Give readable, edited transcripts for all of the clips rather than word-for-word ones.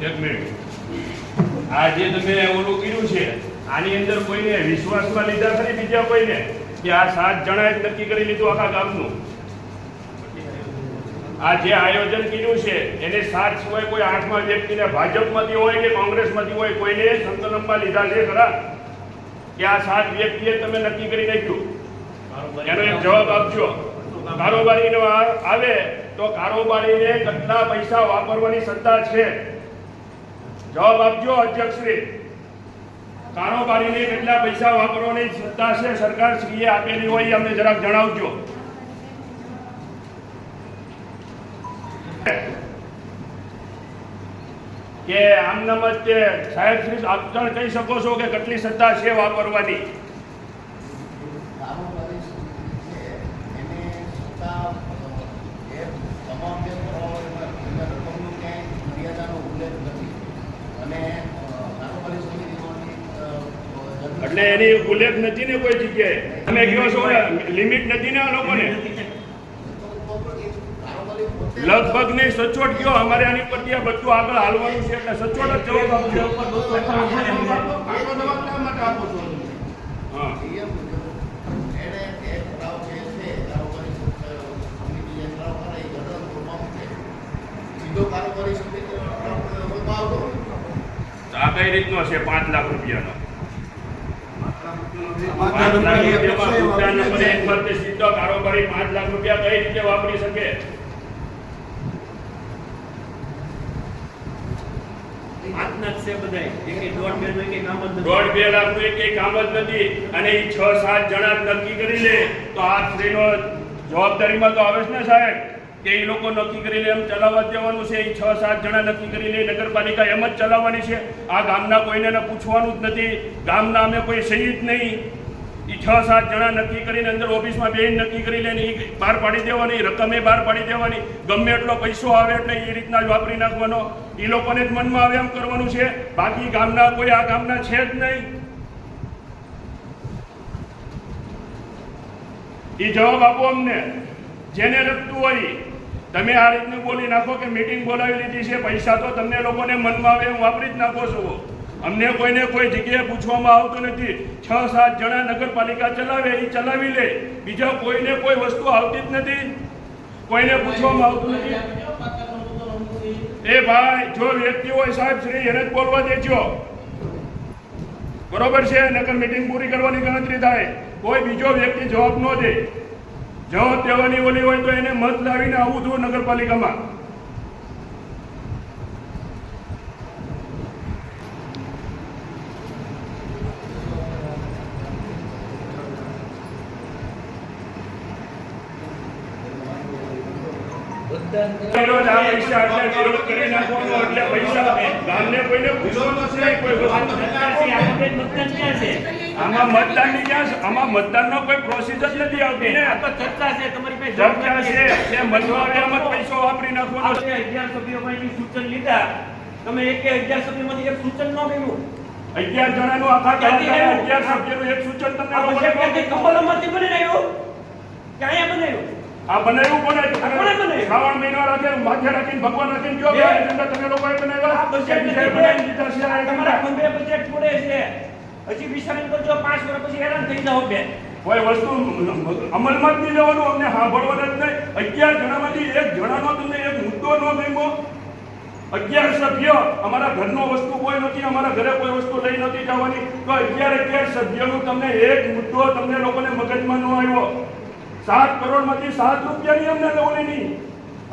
એક મિનિટ, આ જે તમે ઓલું કર્યું છે આની અંદર કોઈને વિશ્વાસમાં લીધા ખરી બીજા કોઈને કે આ 7 જણાએ નક્કી કરી લીધું આખા ગામનું? આ જે આયોજન કર્યું છે એને 7 સિવાય કોઈ 8મા વ્યક્તિને ભાજપમાંથી હોય કે કોંગ્રેસમાંથી હોય કોઈને સંકલનમાં લીધા છે ખરા કે આ 7 વ્યક્તિએ તમે નક્કી કરી નાખ્યું? એનો એક જવાબ આપજો. કારોબારીનો આવે તો કારોબારીને કેટલા પૈસા વાપરવાની સત્તા છે? જવાબ આપજો અધ્યક્ષશ્રી. કારોબારીને કેટલા પૈસા વાપરવાની સત્તા છે સરકાર શ્રીએ આપેલી હોય અમને જરાક જણાવજો. કે આમનામ જ તે સાહેબ શ્રી આપ કહી શકો છો કે કેટલી સત્તા છે વાપરવાની? એટલે એની ઉલ્લેખ નથી ને કોઈ જગ્યાએ? તમે કહો છો લિમિટ નથી ને આ લોકોને? લગભગ નહીં, સચોટ કયો. અમારે આની પર ત્યાં બધું આગળ હાલવાનું છે એટલે સચોટ જ જવાબ આપજો. આ કઈ રીતનો છે 5 લાખ રૂપિયાનો? 5 લાખ રૂપિયામાં નંબર 1 પર સીધો કારોબારી 5 લાખ રૂપિયા કઈ રીતે વાપરી શકે? દોઢ બે લાખ નું એક કામ જ નથી. અને 6-7 જણા નક્કી કરી લે તો આ શ્રીનો જવાબદારીમાં તો આવે છે ને સાહેબ કે એ લોકો નક્કી કરી લે એમ ચલાવવા દેવાનું છે. 6-7 જણા નક્કી કરી લે, નગરપાલિકા એમ જ ચલાવવાની છે. આ ગામના કોઈને પૂછવાનું જ નથી. ગામના અમે કોઈ સહી જ નહીં. એ 6-7 જણા નક્કી કરીને અંદર ઓફિસમાં બેહીને નક્કી કરી લે, એ બહાર પાડી દેવાની, રકમે બહાર પાડી દેવાની, ગમે એટલો પૈસો આવે એટલે એ રીતના જ વાપરી નાખવાનો. એ લોકોને જ મનમાં આવે એમ કરવાનું છે. બાકી ગામના કોઈ આ ગામના છે જ નહીં. એ જવાબ આપો અમને જેને લગતું હોય. તમે આ રીતનું બોલી નાખો કે મીટિંગ બોલાવી લીધી છે, પૈસા તો તમને લોકોને મનમાં આવે એમ વાપરી જ નાખો છો. અમને કોઈને કોઈ જગ્યાએ પૂછવામાં આવતું નથી. 6-7 જણા નગરપાલિકા ચલાવે, એ ચલાવી લે. બીજા કોઈને કોઈ વસ્તુ આવતી જ નથી, કોઈને પૂછવામાં આવતું નથી. એ ભાઈ જો વ્યક્તિ હોય સાહેબ શ્રી એને જ બોલવા દેજો, બરોબર છે? નકર મીટિંગ પૂરી કરવાની ગણતરી થાય. કોઈ બીજો વ્યક્તિ જવાબ ન દે. જવાબ દેવાની ઓલી હોય તો એને મત લાવીને આવવું જોઈએ નગરપાલિકામાં. આમાં મતદાનનો કોઈ પ્રોસીજર નથી આવતી ને. આ તો ચર્ચા છે તમારી પાસે. ચર્ચા છે એ મળવા એમ જ પૈસો વાપરી નાખવાનો આપણે 11 સભ્યો પાસેથી સૂચન લીધા, તમે 11 સભ્યોમાંથી એક સૂચન ન કર્યું. 11 જણાનું આખા તાલુકાના 11 સભ્યોનું એક સૂચન તમને આ લોકોને પછી કમલમાંથી બનાવ્યું કે અહીંયા બનાવ્યું? આ બનાવ્યું કોને? કોણે બનાવ્યું? શ્રાવણ મહિનો રાખે માથે રાખીને ભગવાન રાખીને કયો કે એજન્ડા તમે લોકોએ બનાવ્યા? આ બજેટ બીજાએ નથી બનાવી દીધા છે આ તમારા એજન્ડા. ખંભે બજેટ છોડે છે. હજી વિચાર કરજો, 5 વર્ષ પછી હેરાન થઈ જાઓ બે. કોઈ વસ્તુ અમલમાં જ નહીં લેવાનું, અમને સાંભળવાના જ નહીં. 11 જણામાંથી એક જણાનો તમને એક મુદ્દો ન ગમ્યો. 11 સભ્યો, અમારા ઘરનો વસ્તુ કોઈ નથી, અમારા ઘરે કોઈ વસ્તુ લઈ નથી જવાની, તો 11 સભ્યોનું તમને એક મુદ્દો તમને લોકોને મગજમાં ન આવ્યો. 7 કરોડમાંથી 7 રૂપિયાની અમને લેવાની નહીં.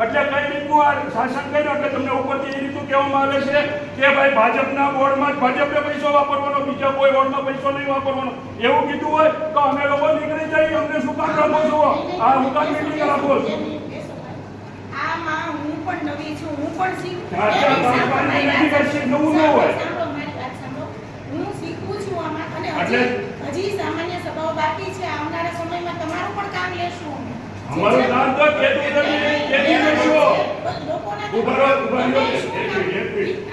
એટલે કઈ રીતનું આ શાસન કર્યું એટલે તમને ઉપરથી એ રીતનું કહેવામાં આવે છે કે ભાઈ ભાજપના બોર્ડમાં જ ભાજપે પૈસો વાપરવાનો, બીજા કોઈ બોર્ડમાં પૈસો નહીં વાપરવાનો. એવું કીધું હોય તો અમે લોકો નીકળી જઈએ. અમને શું કામ રાખો છો? આ હું કામ મીટિંગ રાખો છો? આમાં હું પણ નવી છું, હું પણ શીખું. નવું ન હોય. હું શીખું છું આમાં અને એટલે- હજી સામાન્ય સભાઓ બાકી છે. આવનારા સમયમાં તમારું પણ કામ લેશું અમે. અમારું કામ તો કેતું કરશો. લોકોના ઉભા રહો, ઉભા રહો.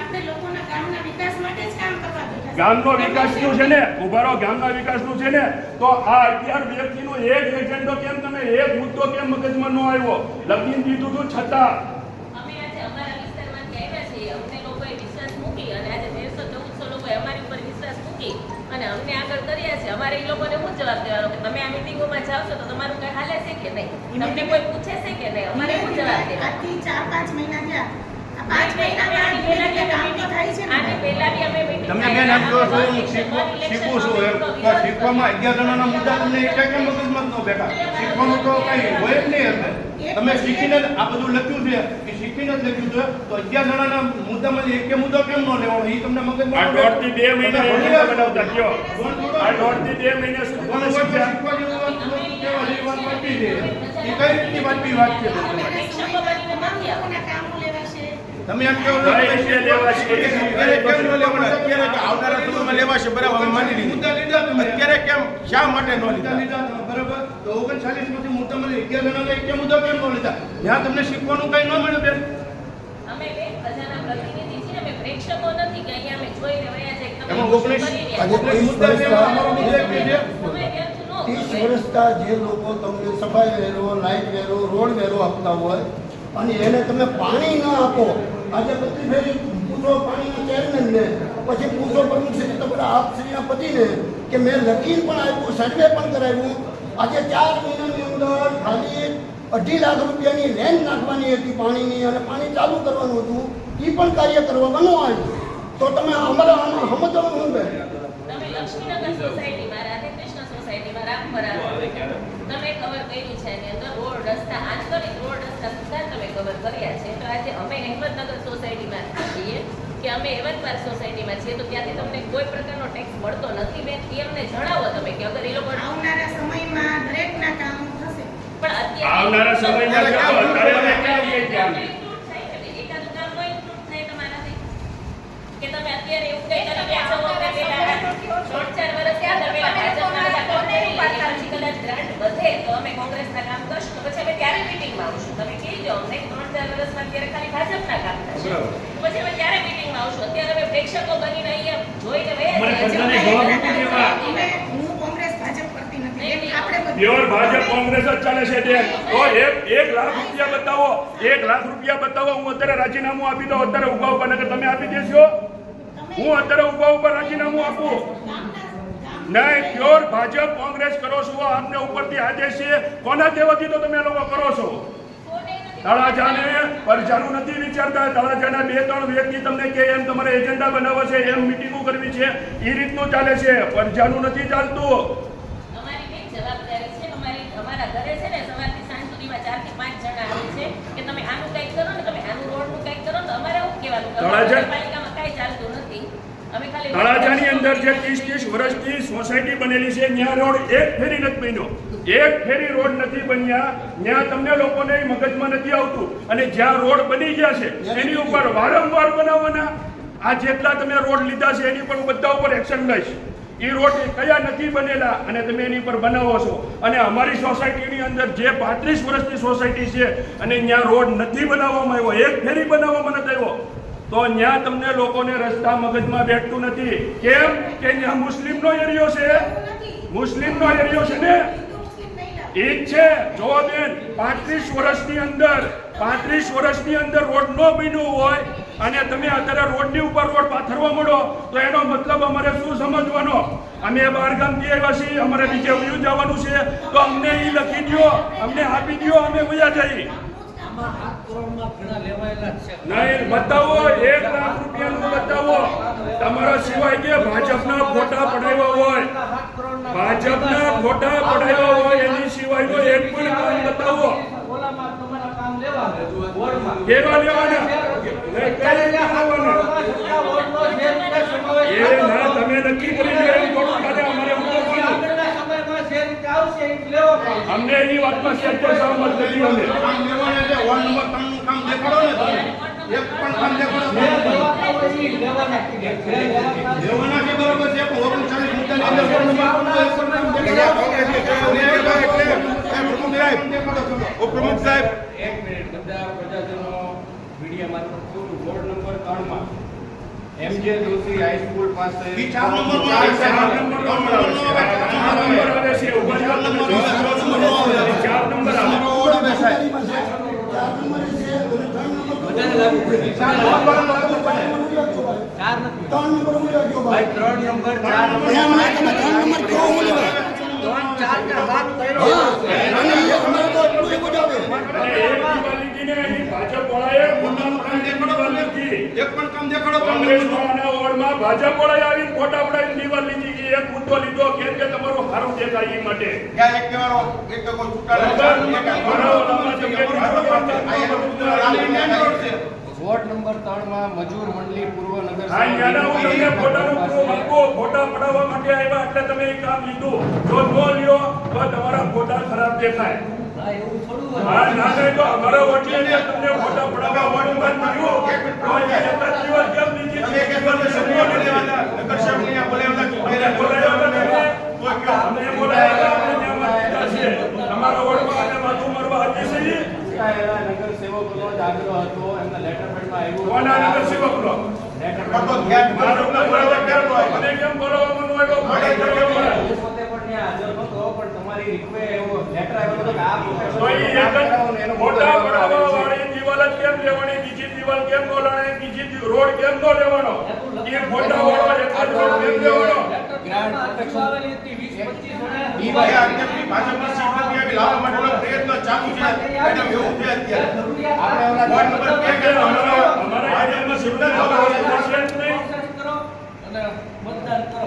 આપણે લોકોના ગામના વિકાસ માટે જ કામ કરવા બેઠા છીએ. ગામનો વિકાસનું છે ને, ઉભા રહો, ગામના વિકાસનું છે ને, તો આ 11 વ્યક્તિનો એક એજન્ડો કેમ તમે એક મુદ્દો કેમ મગજમાં ન આવ્યો? લખીને દીધું હતું છતાં અમે આજે અમારા વિસ્તારમાંથી આવ્યા છીએ. અમને લોકોએ વિશ્વાસ મૂકી અને આજે 1300-1400 લોકોએ અમારી ઉપર વિશ્વાસ મૂકી અને અમને આગળ કર્યા છે. અમારે એ લોકોને શું જવાબ દેવાનો કે તમે આ મિટિંગોમાં જાઓ છો તો તમારું કઈ હાલે છે કે નહીં? તમને કોઈ પૂછે છે કે નહીં? અમારે શું જવાબ દેવાનો? આજથી 4-5 મહિના થયા. આ 5 મહિનામાં કામ તો થાય છે ને. આની પહેલા બી અમે meeting તમે બેન એમ કહો છો હું શીખું છું એમ તો શીખવામાં 11 જણાના મુદ્દા તમને એકા કેમ મગજમાં ન બેઠા? શીખવાનું તો કઈ હોય જ નહીં. હશે તમે શીખીને આ બધું લખ્યું છે એ શીખીને જ લખ્યું છે તો 11 જણાના મુદ્દામાં એક મુદ્દો કેમ ન લેવાનો એ તમને આ મગજમાં 1.5 થી 2 મહિના એજન્ડા બનાવતા કયો? આ 1.5 થી 2 મહિના સુધી કોણ તમે શીખ્યા? શીખવા જેવું વસ્તુ કેવા જેવી વાત વાંચી છે એ કઈ રીતની વાંચી વાત છે શિક્ષકો બનીને નથી આવતા. લોકોના કામો લેવાશે. તમે એમ કહો છો કઈ રીતે લેવાશે? અત્યારે કેમ ન લેવાના? અત્યારે કે આવનારા સમયમાં લેવાશે, બરાબર, અમે માની લીધું. મુદ્દા લીધા તમે. અત્યારે કેમ, શા માટે ન લીધા? બરાબર, તો 39 માંથી મુદ્દા મળી 11 જણાને એક મુદ્દા કેમ ન લીધા? ત્યાં તમને શીખવાનું કઈ ન મળ્યું બેન? અમે બે પ્રજાના પ્રતિનિધિ છીએ. અમે પ્રેક્ષકો નથી કે અહીંયા અમે જોઈને વયા જાય કે તમે એમાં શું 19 કરી રહ્યા છો. મુદ્દા છે, અમારો મુદ્દા એક છે. તમે વ્યર્થ ન 30 કરો. વર્ષના જે લોકો તમને સફાઈ વેરો, લાઇટ વેરો, રોડ વેરો આપતા હોય અને એને તમે પાણી ન આપો, આજે બધી ફેરી પૂછો પાણીના ચેરમેનને, પછી પૂછો પ્રમુખ શ્રી તમારા આપશ્રીના પતિને કે મેં લખીને પણ આપ્યું, સર્વે પણ કરાવ્યું. આજે 4 મહિનાની અંદર ખાલી 2.5 લાખ રૂપિયાની લેન નાખવાની હતી પાણીની અને પાણી ચાલુ કરવાનું હતું, એ પણ કાર્ય કરવામાં ન આવ્યું. તો તમે અમારા આમાં સમજવાનું શું છે? તમે લક્ષ્મીનગર સોસાયટીમાં, રાધેકૃષ્ણ સોસાયટીમાં, રામપરા તમે કવર કર્યું છે. એની અંદર રોડ રસ્તા, આંતરિક રોડ રસ્તા સુધા તમે કવર કર્યા છે. તો આજે અમે હેમતનગર સોસાયટીમાં છીએ કે અમે હેમતપાર સોસાયટીમાં છીએ, તો ત્યાંથી તમને કોઈ પ્રકારનો ટેક્સ મળતો નથી. બેન, એ અમને જણાવો તમે કે અગર એ લોકો આવનારા સમયમાં દરેકના કામો થશે. પણ અત્યારે આવનારા સમયમાં કેવો? અત્યારે અમે ક્યાં આવીએ ત્યાં? એકાદું કામ કોઈ include થાય તમારાથી? કે તમે અત્યારે એવું કઈ કરી રહ્યા છો કે પેલા 4 વર્ષ આગળ પેલા ભાજપના બધા કામ કરી લે, પછી કદાચ ગ્રાન્ટ વધે તો અમે કોંગ્રેસના કામ કરશું, તો પછી અમે ત્યારે મીટિંગમાં આવશું. તમે કહેજો અમને 3-4 વર્ષમાં અત્યારે ખાલી ભાજપના કામ થશે, પછી અમે ત્યારે મીટિંગમાં આવશું. અત્યારે અમે પ્રેક્ષકો બનીને અહીંયા જોઈને વયા હું કોંગ્રેસ ભાજપ કરતી નથી. આપણે બધું પ્યોર ભાજપ કોંગ્રેસ જ ચાલે છે બેન. તો 1 લાખ રૂપિયા બતાવો, 1 લાખ રૂપિયા બતાવો. હું અત્યારે રાજીનામું આપી દઉં, અત્યારે ઉભા ઉભા, નકર તમે આપી દેશો? હું અત્યારે ઉભા ઉભા રાજીનામું આપું નહીં? પ્યોર ભાજપ કોંગ્રેસ કરો છો, આપને ઉપરથી આદેશ છે. કોના કહેવાથી તો તમે લોકો કરો છો? તળાજાને પરજાનું નથી વિચારતા. તળાજાના 2-3 વ્યક્તિ તમને કે એમ તમારે એજન્ડા બનાવવા છે, એમ મિટિંગો કરવી છે, એ રીતનું ચાલે છે. પરજાનું નથી ચાલતું. અમારી બેન જવાબદારી છે. અમારા ઘરે છે ને સવારથી સાંજ સુધીમાં 4 થી 5 જણા આવે છે કે તમે આનું કંઈક કરો ને, તમે આનું રોડનું કંઈક કરો ને. તો અમારે શું કહેવાનું? નગરપાલિકામાં કાંઈ ચાલતું નથી. અમે ખાલી તળાજાની અંદર જે 30-30 વર્ષથી સોસાયટી બનેલી છે, ત્યાં રોડ એક ફેરી નથી બન્યો. એક ફેરી રોડ નથી બન્યા. ત્યાં તમને લોકોને મગજમાં નથી આવતું. અને જ્યાં રોડ બની ગયા છે એની ઉપર વારંવાર બનાવવાના. આ જેટલા તમે રોડ લીધા છે એની પર હું બધા ઉપર એક્શન લઈશ. એ રોડ કયા નથી બનેલા અને તમે એની પર બનાવો છો. અને અમારી સોસાયટીની અંદર જે 35 વર્ષની સોસાયટી છે અને ત્યાં રોડ નથી બનાવવામાં આવ્યો, એક ફેરી બનાવવામાં નથી આવ્યો, તો ત્યાં તમને લોકોને રસ્તા મગજમાં બેઠતું નથી. કેમ કે ત્યાં મુસ્લિમનો એરિયો છે, મુસ્લિમનો એરિયો છે ને એ જ છે. જો બેન 35 વર્ષની અંદર રોડ ન બન્યો હોય અને તમે અત્યારે રોડની ઉપર રોડ પાથરવા માંડો તો એનો મતલબ અમારે શું સમજવાનો? અમે બહારગામથી આવ્યા છીએ, અમારે બીજે વયું જવાનું છે, તો અમને એ લખી દો, અમને આપી દો, અમે વયા જઈએ. નહીં બતાવો, 1 લાખ રૂપિયાનું બતાવો. તમારા સિવાય કે ભાજપના ફોટા પડાવ્યા હોય, ભાજપના ફોટા પડાવ્યા હોય એની સિવાયનો એક પણ કામ બતાવો. કેવા લેવાના? એ ના તમે નક્કી કરી લો એમ થોડું કાલે અમારે ઉતરવાનું. અમને એની વાતમાં સહેજ સહમત નથી. અમે કામ લેવાના છે. વોર્ડ નંબર 3 નું કામ દેખાડો ને તમે. એક પણ કામ દેખાડો. લેવાના છે બરોબર છે, પણ 39 મુદ્દાની અંદર વોર્ડ નંબર 3 પ્રમુખ સાહેબ એક મિનિટ, બધા પ્રજાજનો મીડિયા મારફત કહું છું, વોર્ડ નંબર 3 માં એમજે જોશી હાઈસ્કૂલ પાસે 4 નંબર આવે છે. 4 નંબર આવે છે. ઉભા રહો, તમે જોશી 4 નંબર આવે. ભાજપ વાળાએ પોતાનું કામ દેખાડવા નથી. એક પણ કામ દેખાડો. કોંગ્રેસના વોર્ડમાં ભાજપ વાળાએ આવીને ફોટા પડાવીને દીવાલ લીધી કે એક મુદ્દો લીધો કેમ કે તમારું સારું દેખાય એ માટે. ક્યાં એક કહેવાનો એક તો કોઈ વોર્ડ નંબર 3 માં મજૂર મંડળી પૂર્વ નગર આ યાદા હું તમને ફોટાનું પૂરું આપો. ફોટા પડાવવા માટે આવ્યા એટલે તમે એ કામ લીધું. જો ન લ્યો તો તમારા ફોટા ખરાબ દેખાય. હા ના થાય તો અમારા વોટને તમને ફોટા પડાવવા વોર્ડ બંધ કર્યો તો અહીંયા એક જ દિવસ કેમ નીચે તમે કે બોલે સભ્યો ને લેવાના નગર સાહેબને બોલાવ્યા અમે બોલાવ્યા અમે ત્યાં માતા છે અમારા વોર્ડમાં અને માથું મારવા હતી છે. નગર સેવકોનો જ આગ્રહ હતો, એમના લેટર પેડમાં આવ્યું. કોના નગર સેવકનો? લેટર તો પેડ ધ્યાન મારો બરાબર કેમ હોય? મને કેમ બોલાવવાનું આવ્યો? ફોટા પડાવવા. હું પોતે પણ ત્યાં હાજર નહોતો, પણ તમારી રિક્વેસ્ટ એવો લેટર આવ્યો હતો કે આ તો ઈ એક જ ફોટા પડાવવા વાળી દિવાલ જ કેમ લેવાની? બીજી દિવાલ કેમ બોલાણી? બીજી રોડ કેમ નો લેવાનો? એ ફોટા વાળો એક જ રોડ કેમ લેવાનો? ગ્રાન્ટ પ્રોટેક્શન આવેલી હતી 20-25 ઈ ભાઈ આજની ભાજપની સીટ નથી આવી લાવવા માટેનો પ્રયત્ન ચાલુ છે. મેડમ એવું છે અત્યારે આપણે ઓલા વોર્ડ નંબર 2 કે અમારા ભાજપમાં સિદ્ધાંત છે જ નહીં. કરો અને મતદાન કરો.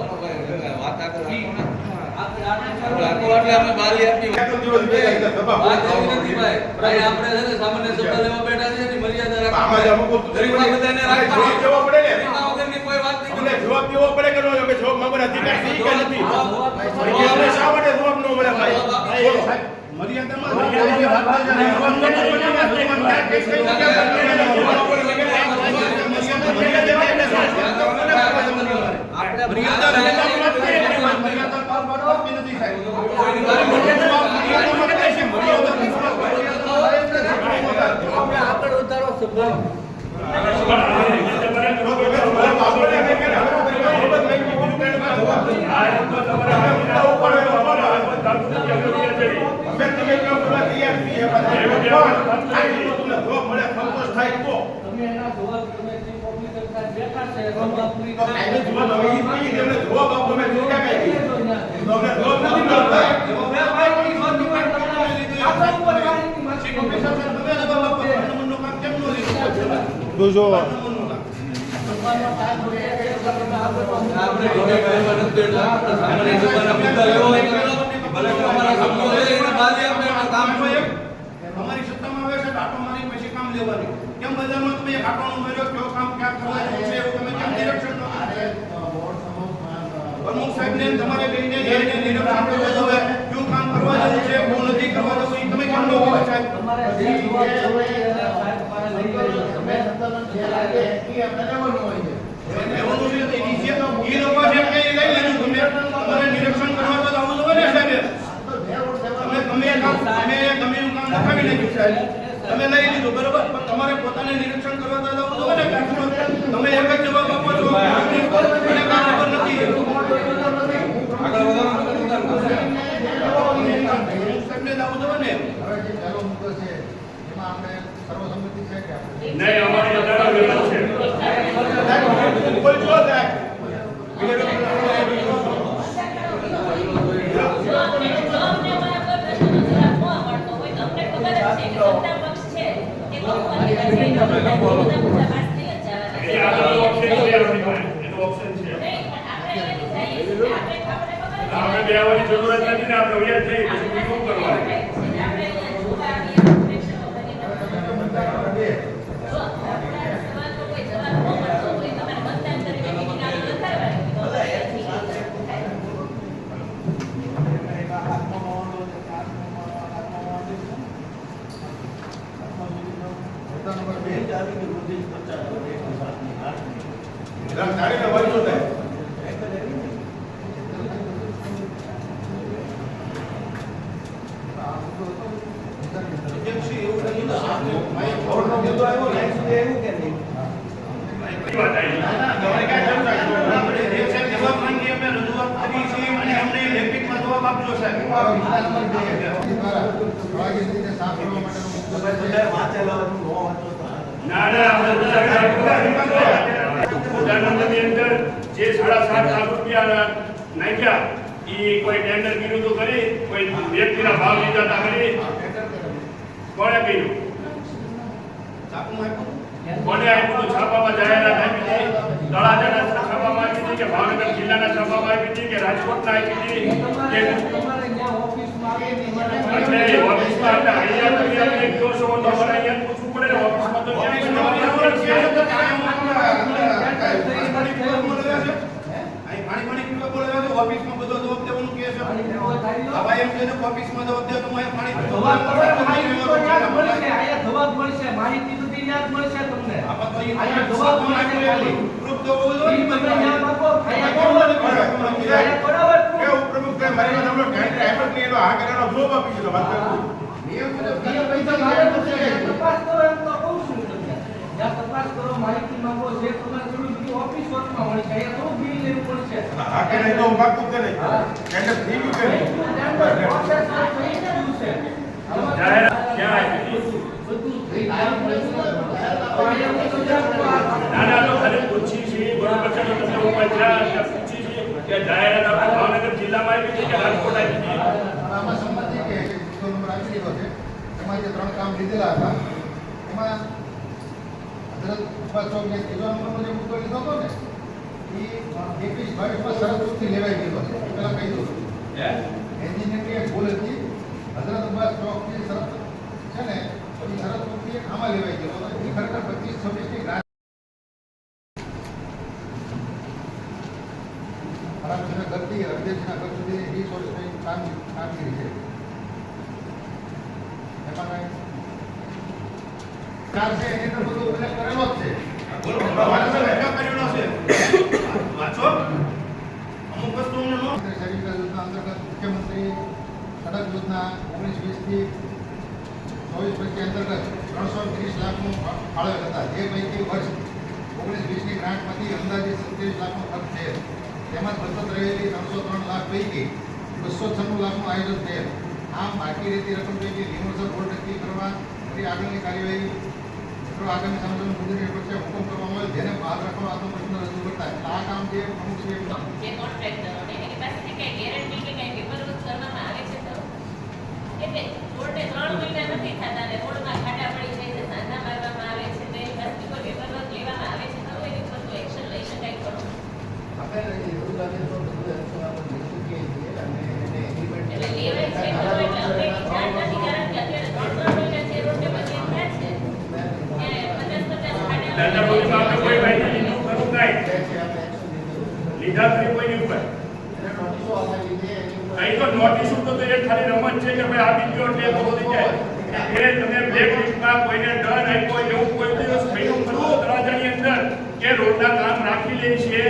આમાં જ અમુક જવાબ પડે ને. અમને જવાબ દેવો પડે કે ન કે જવાબ માંગવાનો અધિકાર છે કે નથી? અમને શા માટે જવાબ ન મળે ભાઈ? બોલો. તમારી સત્તામાં આવે છે આટો મારી પછી કામ લેવાની. કેમ બજારમાં તમે એક આટોનો માર્યો કયો કામ ક્યાં કરવાનું છે એવું તમે કેમ નિરીક્ષણ ન કરો? પ્રમુખ સાહેબને તમારે બેને જઈને નિરીક્ષણ આપવું જોઈએ. કયું કામ કરવા જવું છે, શું નથી કરવા જવું એ તમે કેમ ન કહો સાહેબ? લેવાનું છે તો ઈ લોકો છે કે લઈ લેજો તમે. તમે ગમે એવું કામ લખાવી નાખ્યું સાહેબ, તમે લઈ લીધું બરોબર, પણ તમારે પોતાને નિરીક્ષણ કરવા તો જવું જોઈએ ને કામ. તમે એક જ જવાબ આપો છો અને કામ ખબર નથી. નિરીક્ષણને જવું જોઈએ ને. નહીં, અમારી બધાનો વિરોધ છે. બોલજો સાહેબ. જો અમને અમારા કોઈ પ્રશ્નનો જવાબ ન મળતો હોય તો અમને ખબર જ છે કે સત્તા પક્ષ છે એ લોકોની પાસે મુદ્દા પાસ થઈ જ જવાના એ આગળનો option છે આપણી પાસે. એનો option છે. નહીં, પણ આપણે એની જઈએ છીએ. આપણે ખબર જ આપણે બે આવવાની જરૂર જ નથી ને, આપણે વ્યાજ થઈ પછી શું કરવાનું? આપણે અહીંયા જોવા આવીએ પ્રેક્ષકો બનીને જો આપણા સવાલનો કોઈ જવાબ ન મળતો હોય તમારે મતદાન કરીને meeting આગળ લખાડવાની તો અમારે અહીંયાથી થાય. ગાડીને વળજો સાહેબ. એજન્સી એવું નથી ને, મારી ફોનનો મુદ્દો આવ્યો લાઈન સુધી આવ્યું કે નહીં? એ વાત આવી. તમારે ક્યાં ચર્ચા કરો? આપણે જે સાહેબ જવાબ માંગીએ અમે રજૂઆત કરી છે અને અમને લેખિતમાં જવાબ આપજો સાહેબ. ના ના, આપણે પ્રધાનમંત્રીની અંદર જે 7.5 લાખ રૂપિયા નાખ્યા એ કોઈ ટેન્ડર કર્યું તો કરી, કોઈ વ્યક્તિના ભાવ લીધા હતા કરી, કોણે કર્યું? છાપુમાં આપ્યું? કોને આપ્યું તો? છાપામાં જાહેરાત આપી હતી, તળાજાના છાપામાં આપી હતી, કે ભાવનગર જિલ્લાના છાપામાં આપી હતી, કે રાજકોટના આપી હતી, કે એટલે ઓફિસમાં આપણે અહીંયા તમે આપણે કહો છો તો અમારે અહીંયા પૂછવું પડે ને, ઓફિસમાં તો ક્યાંય જવાની જરૂર જ છે. પાણી પીવા બોલાવ્યા તો ઓફિસમાં બધો જવાબ દેવાનું કહે છે. આ ભાઈ એમ કહે છે કે ઓફિસમાં જવાબ દે તો હું પાણી જવાબ મળશે, માહિતી બધી યાદ મળશે તમને. અહીંયા જવાબ મળશે ખાલી. પ્રૂફ તો હોવું જોઈએ ને. તમે યાદ આપો, અહીંયા બરાબર પ્રમુખ મારી તમને ટેન્ડર આપ્યો કે એનો આ કરેલો જવાબ આપી દીધો. વાત કરું નિયમ મુજબ પૈસા મારે નથી. તપાસ કરો એમ તો કહું છું તમને. જ્યાં તપાસ કરો, માહિતી માંગો, જે તમારે જરૂર બધી ઓફિસ વર્કમાં મળી જાય. અહીંયા થોડું બિલ લેવું પડશે. આ કરે તો પાકું કરે ટેન્ડર થઈ ગયું કે નહીં? પ્રોસેસ થઈ ગયું છે. જાહેરાત ક્યાં આપી હતી? ના ના, તો ખાલી પૂછી છે બરોબર છે, તો તમને ઉપર જ્યાં પૂછી છે કે જાહેરાત આપણે ભાવનગર જિલ્લામાં આપી હતી કે રાજકોટ આપી હતી? આમાં સંમતિ કે મુદ્દો નંબર આપી દીધો છે. એમાં જે 3 કામ લીધેલા હતા એમાં હજરત ઉપાસ ચોકને ત્રીજો નંબરનો જે મુદ્દો લીધો હતો ને એ 21-22માં શરતથી લેવાઈ ગયો છે. પેલા કહી દઉં એન્જિનિયરની એક ભૂલ હતી. હજરત ઉપાસ ચોકની શરત છે ને પછી શરતથી આમાં લેવાઈ ગયો હતો. એ ખરેખર 25-26ની ગ્રાન્ટ ગતિ અધ્યક્ષના ઘર સુધી 20 વર્ષની કામગીરી છે. એમાં કાંઈ કાર છે એની અંદર બધું ઉલ્લેખ કરેલો જ છે. બોલો વાંચો બેઠા કરેલો છે. વાંચો અમુક વસ્તુ અમને નો શહેરી વિકાસ યોજના અંતર્ગત મુખ્યમંત્રી સડક યોજના 19-20થી 24-25 અંતર્ગત 330 લાખનું ફાળવેલ હતા. જે પૈકી વર્ષ 19-20ની ગ્રાન્ટમાંથી અંદાજિત 27 લાખનો ખર્ચ છે. તેમાં સતત રહેલી 303 લાખ પૈકી 296 લાખનું આયોજન થયેલ. આમ બાકી રહેતી રકમ પૈકી રિવર્સલ બોર્ડ નક્કી કરવા ફરી આગળની કાર્યવાહી આગામી સાંસદનું મુદ્દે વચ્ચે હુકમ કરવામાં આવ્યો, જેને બહાર રાખવા આત્મ પ્રશ્ન રજૂ કરતા આ કામ જે પ્રમુખ શ્રી જે કોન્ટ્રાક્ટરોને એની પાસેથી કઈ ગેરંટી કે કઈ પેપરવર્ક કરવામાં આવે છે તો એટલે રોડને 3 મહિના નથી થતા ને રોડમાં ખાડા પડી જાય છે, સાંધા મારવામાં આવે છે, તો એની પાસેથી કોઈ પેપરવર્ક લેવામાં આવે છે તો એની ઉપર કોઈ એક્શન લઈ શકાય ખરું? આપણે એવું લાગે તો બધું એક્શન આપણે લઈ શકીએ છીએ અને એને એગ્રીમેન્ટ એટલે લેવાય છે ખરો એટલે અમને એની જાણ નથી, કારણ કે અત્યારે 3 મહિના જે રોડને બધી થયા છે એ 50-50 દાદા બોલીમાં આપણે કોઈ માહિતી લીધું ખરું કાંઈ? લીધા ખરી કોઈની ઉપર? અહીં તો નોટિસ તો એ ખાલી રમત છે કે ભાઈ આપી ગયો એટલે તો થઈ જાય. એ તમે બ્લેક લિસ્ટમાં કોઈને ડર આપ્યો એવું કોઈ દિવસ થયું ખરું તળાજાની અંદર કે રોડના કામ રાખી લે છે,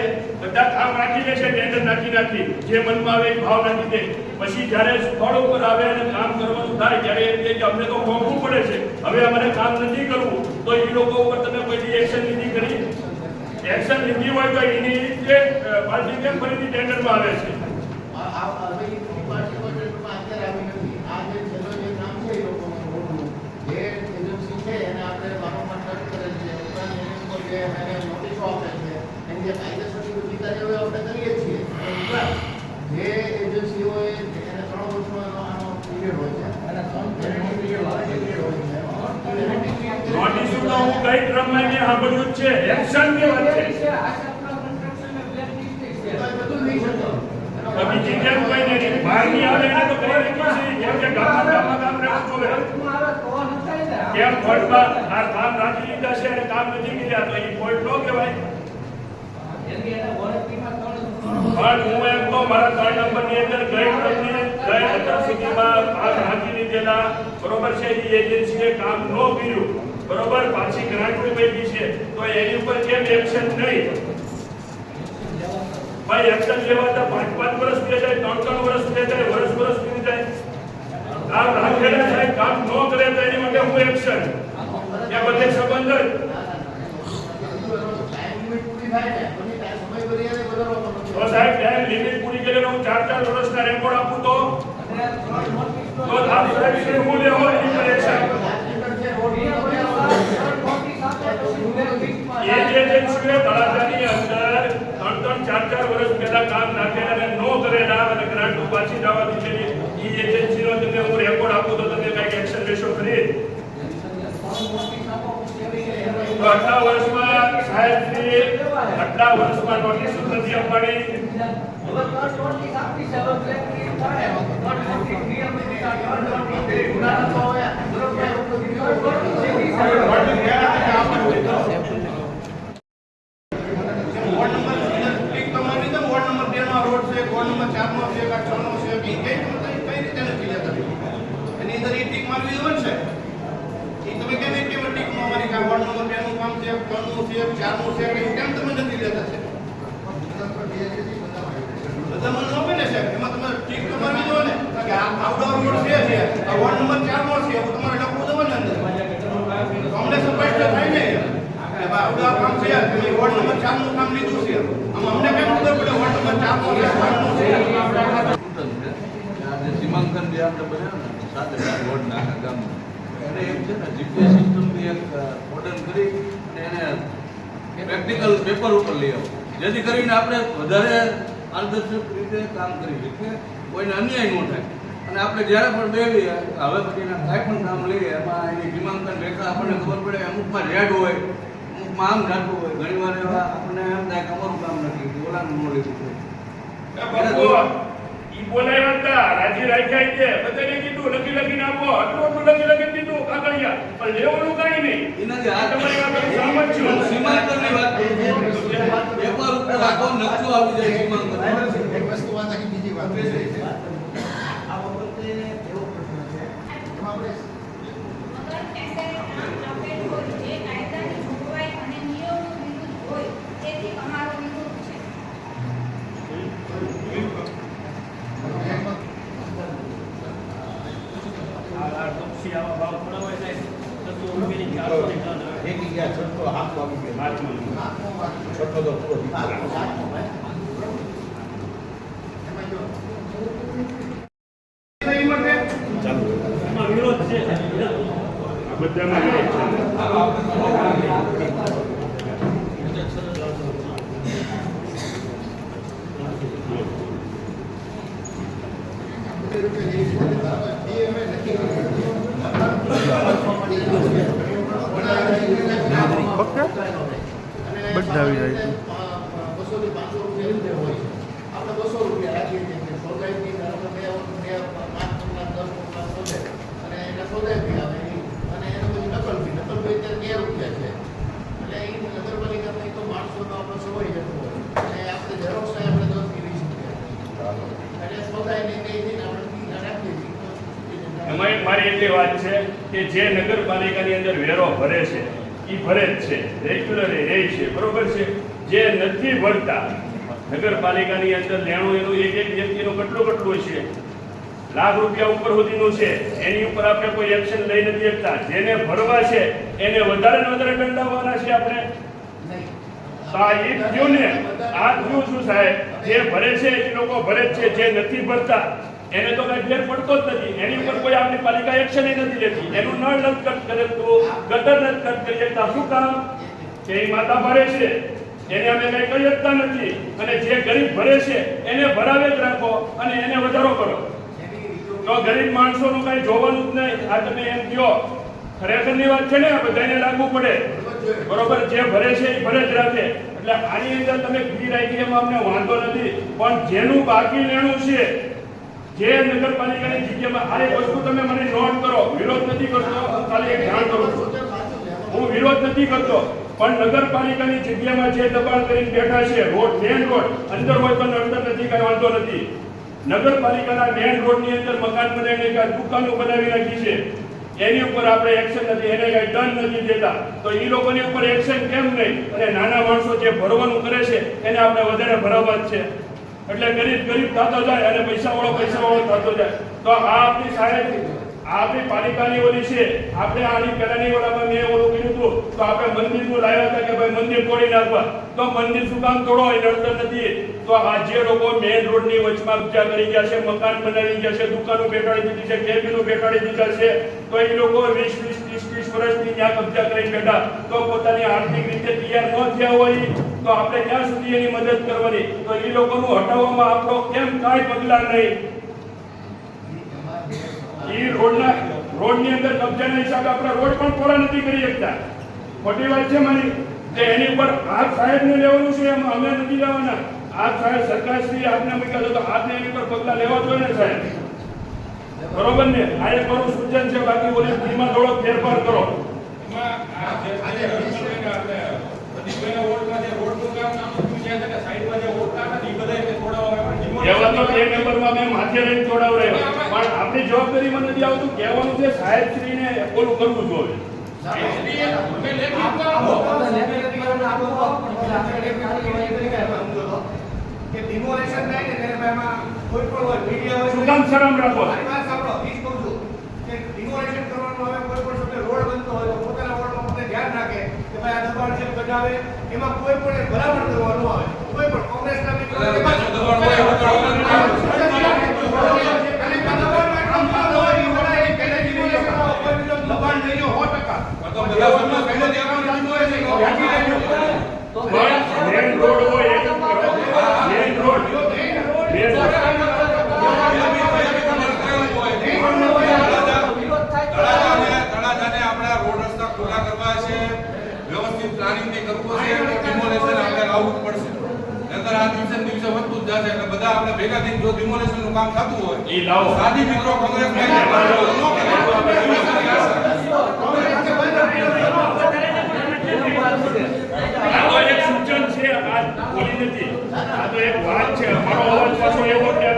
બધા કામ રાખી લે છે, ટેન્ડર નાખી જે મનમાં આવે એ ભાવ નાખી દે? પછી જ્યારે સ્થળ ઉપર આવે અને કામ કરવાનું થાય ત્યારે એમ કહે કે અમને તો મોંઘું પડે છે, હવે અમારે કામ નથી કરવું, તો એ લોકો ઉપર તમે કોઈ એક્શન લીધી કરી? એક્શન લીધી હોય તો એની જે પાર્ટી કેમ ફરીથી ટેન્ડરમાં આવે છે? નોટિસ તો હું કઈ ક્રમમાં મેં સાંભળ્યું જ છે, એક્શન ની વાત છે. તો બીજી કેમ કઈ નહીં બહારની આવે એને તો કઈ નથી છે, જેમ કે ગામમાં કામ રહેવું જોઈએ. કેમ ફોલ્ટમાં આ કામ રાખી લીધા છે અને કામ નથી કર્યા તો એ ફોલ્ટ ન કહેવાય? પણ હું એમ તો મારા 3 નંબરની અંદર ગઈ અત્યાર સુધીમાં કામ રાખી લીધેલા, બરોબર છે, એ એજન્સીએ કામ ન કર્યું, બરોબર, પાછી ગ્રાન્ટ પૈકી છે, તો એની ઉપર કેમ એક્શન નહીં? ભાઈ એક્શન લેવાતા 5 વર્ષ થઈ જાય, 3 વર્ષ થઈ જાય, વર્ષ થઈ જાય, કામ રાખેલા થાય, કામ ન કરે તો એની માટે હું એક્શન? એ બધે સંબંધ જ. તો સાહેબ ટાઈમ લિમિટ પૂરી કરીને હું 4 વર્ષના રેકોર્ડ આપું તો આપ સાહેબ શ્રી હું લેવો એની પર એક્શન? એ જે એજન્સીએ તળાજાની અંદર 3-4 વર્ષ પહેલા કામ નાખેલા અને ન કરેલા અને ગ્રાન્ટ પાછી જવા દીધેલી એ એજન્સીનો તમને હું રેકોર્ડ આપું તો તમે કઈક એક્શન લેશો ખરી? તો 18 વર્ષમાં સાહેબ શ્રી 18 વર્ષમાં નોટિસ નથી આપવાની. સીમાંકન જે આપણે બનાવ્યું ને 7 વોર્ડના આખા ગામમાં, એને એમ છે ને જીપીએસ સિસ્ટમથી એક મોડર્ન કરી અને એને પ્રેક્ટિકલ પેપર ઉપર લઈ આવો, જેથી કરીને આપણે વધારે પારદર્શક રીતે કામ કરી શકીએ, કોઈને અન્યાય ન થાય. અને આપણે જ્યારે પણ બેવીએ હવે પછીના કાંઈ પણ કામ લઈએ એમાં એની સીમાંકન રેખા આપણને ખબર પડે, અમુકમાં રેડ હોય, અમુકમાં આમ જાતું હોય, ઘણી વાર એવા આપણને એમ થાય કે અમારું કામ નથી, ઓલાનું ન લીધું હોય. બોલાવ્યા હતા, રાજી રાખ્યા છે, બધાને કીધું લખીને આપો, આટલું લખી દીધું કાગળિયા, પણ લેવાનું કાંઈ નહીં. એનાથી આ તમારી વાત સહમત છું. સીમાંકનની વાત પેપર ઉપર આખો નકશો આવી જાય સીમાંકન. એક વસ્તુ વાત આખી બીજી વાત છે. આ વખતે એવો પ્રશ્ન છે એમાં આપણે જે કાયદાની જોગવાઈ અને નિયમો વિરુદ્ધ હોય તેથી અમારો વિરોધ છે. વિરોધ છે, બધામાં વિરોધ છે. બધા આવી જાય છે. 200 થી 500 રૂપિયા હોય છે. આપણે 200 રૂપિયા રાખીએ છીએ. સોસાયટી ધારો કે 5 અને એને સોસાયટી આવે અને એને પછી નકલ ફી અત્યારે 13 રૂપિયા છે. એટલે એ નગરપાલિકામાં તો માણસોનો આપણો સવાઈ જતો હોય અને આપણે ઝેરોક્ષ આપણે 10 થી 20 રૂપિયા એટલે સોસાયટી આપણે રાખીએ છીએ. એમાં મારી એટલી વાત છે કે જે નગરપાલિકાની અંદર વેરો ભરે છે એ ભરે જ છે, રેગ્યુલર રહે છે, બરોબર છે. જે નથી ભરતા નગરપાલિકાની અંદર લેણું એનું એક વ્યક્તિનું કેટલું છે, લાખ રૂપિયા ઉપર સુધીનું છે એની ઉપર આપણે કોઈ એક્શન લઈ નથી શકતા. જેને ભરવા છે એને વધારે ને વધારે દંડાવવાના છે આપણે. આ એ થયું ને, આ થયું શું સાહેબ? જે ભરે છે એ લોકો ભરે જ છે, જે નથી ભરતા એને તો કઈ ફેર પડતો જ નથી. એની ઉપર કોઈ આપણી પાલિકા એક્શન નથી લેતી. એનું નળ નથી કટ કરે તો ગટર નથી કટ કરી શકતા. શું કામ? કે એ માતા ભરે છે એને અમે કઈ કરી શકતા નથી. અને જે ગરીબ ભરે છે એને ભરાવે જ રાખો અને એને વધારો કરો. તો ગરીબ માણસોનું કઈ જોવાનું જ નહીં. આ તમે એમ કહો, ખરેખરની વાત છે ને, આ બધાને લાગુ પડે. બરોબર, જે ભરે છે એ ભરે જ રાખે. એટલે આની અંદર તમે ફી રાખી એમાં અમને વાંધો નથી, પણ જેનું બાકી લેણું છે, જે નગરપાલિકાની જગ્યામાં, આ એક વસ્તુ તમે મને નોટ કરો. વિરોધ નથી કરતો, ખાલી એક જાણ કરું છું. હું વિરોધ નથી કરતો, પણ નગરપાલિકાની જગ્યામાં જે દબાણ કરીને બેઠા છે, રોડ મેન રોડ અંદર હોય તો નડતર નથી, કઈ વાંધો નથી. નગરપાલિકાના મેન રોડની અંદર મકાન બનાવીને દુકાનો બનાવી રાખી છે, એની ઉપર આપણે એક્શન નથી, એને કઈ દંડ નથી દેતા. તો એ લોકોની ઉપર એક્શન કેમ નહીં? અને નાના માણસો જે ભરવાનું કરે છે એને આપણે વધારે ભરાવવા જ છે. એટલે ગરીબ થતો જાય અને પૈસાવાળો થતો જાય. તો આ આપણી સાહેબ, આ આપણી પાલિકાની ઓલી છે. આપણે આની પહેલાની ઓલામાં મેં ઓલું કર્યું હતું, તો આપણે મંદિરનું લાવ્યા હતા કે ભાઈ મંદિર તોડી નાખવા. તો મંદિર શું કામ તોડો? એ નડતર નથી. તો આ જે લોકો મેઇન રોડની વચમાં કબજા કરી ગયા છે, મકાન બનાવી ગયા છે, દુકાનો બેઠાડી દીધી છે, કેબિનો બેઠાડી દીધા છે, તો એ લોકો 20-30 વર્ષથી ત્યાં કબજા કરી બેઠા. તો પોતાની આર્થિક રીતે તૈયાર ન થયા હોય તો આપણે ત્યાં સુધી એની મદદ કરવાની. તો એ લોકોનું હટાવવામાં આપણો કેમ કાંઈ પગલાં નહીં? એ રોડની અંદર કબજાના હિસાબે આપણે રોડ પણ પૂરા નથી કરી શકતા. ખોટી વાત છે મારી. કે એની ઉપર હાથ સાહેબને લેવાનું છે, એમાં અમે નથી લેવાના. આ સાહેબ સરકારશ્રી આજને મૂક્યા છે તો આજને એની પર પગલાં લેવા જોઈએ ને સાહેબ. બરોબર ને? આ એક મારું સૂચન છે. બાકી ઓલી ફીમાં થોડો ફેરફાર કરો. એવા તો બે નંબરમાં મેં માથે લઈને તોડાવડાવ્યો, પણ આપણી જવાબદારીમાં નથી આવતું. કહેવાનું છે સાહેબશ્રીને ઓલું કરવું જોઈએ. કે ડિમોલેશન થાય ને ત્યારે એમાં કોઈ પણ હોય મીડિયા હોય, શું કામ શરમ રાખો? મારી વાત સાંભળો, ઈ જ કહું છું કે ડિમોલેશન કરવાનું આવે, કોઈ પણ સમયે રોડ બનતો હોય તો પોતાના રોડમાં પોતે ધ્યાન રાખે કે ભાઈ આ દબાણ છે બજાવે. એમાં કોઈ પણ ભલામણ કરવાનું આવે, કોઈ પણ કોંગ્રેસના મિત્રો દબાણ હોય દબાણ નહીં 100%. દિવસે વધતું જ જશે. એટલે બધા આપણે ભેગા થઈને જો ડિમોલેશન નું કામ થતું હોય એ લાવો. સાદી મિત્રો કોંગ્રેસ એક સૂચન છે, આ બોલી નથી, આ તો એક વાત છે. અમારો અવાજ પાછો એવો કે આ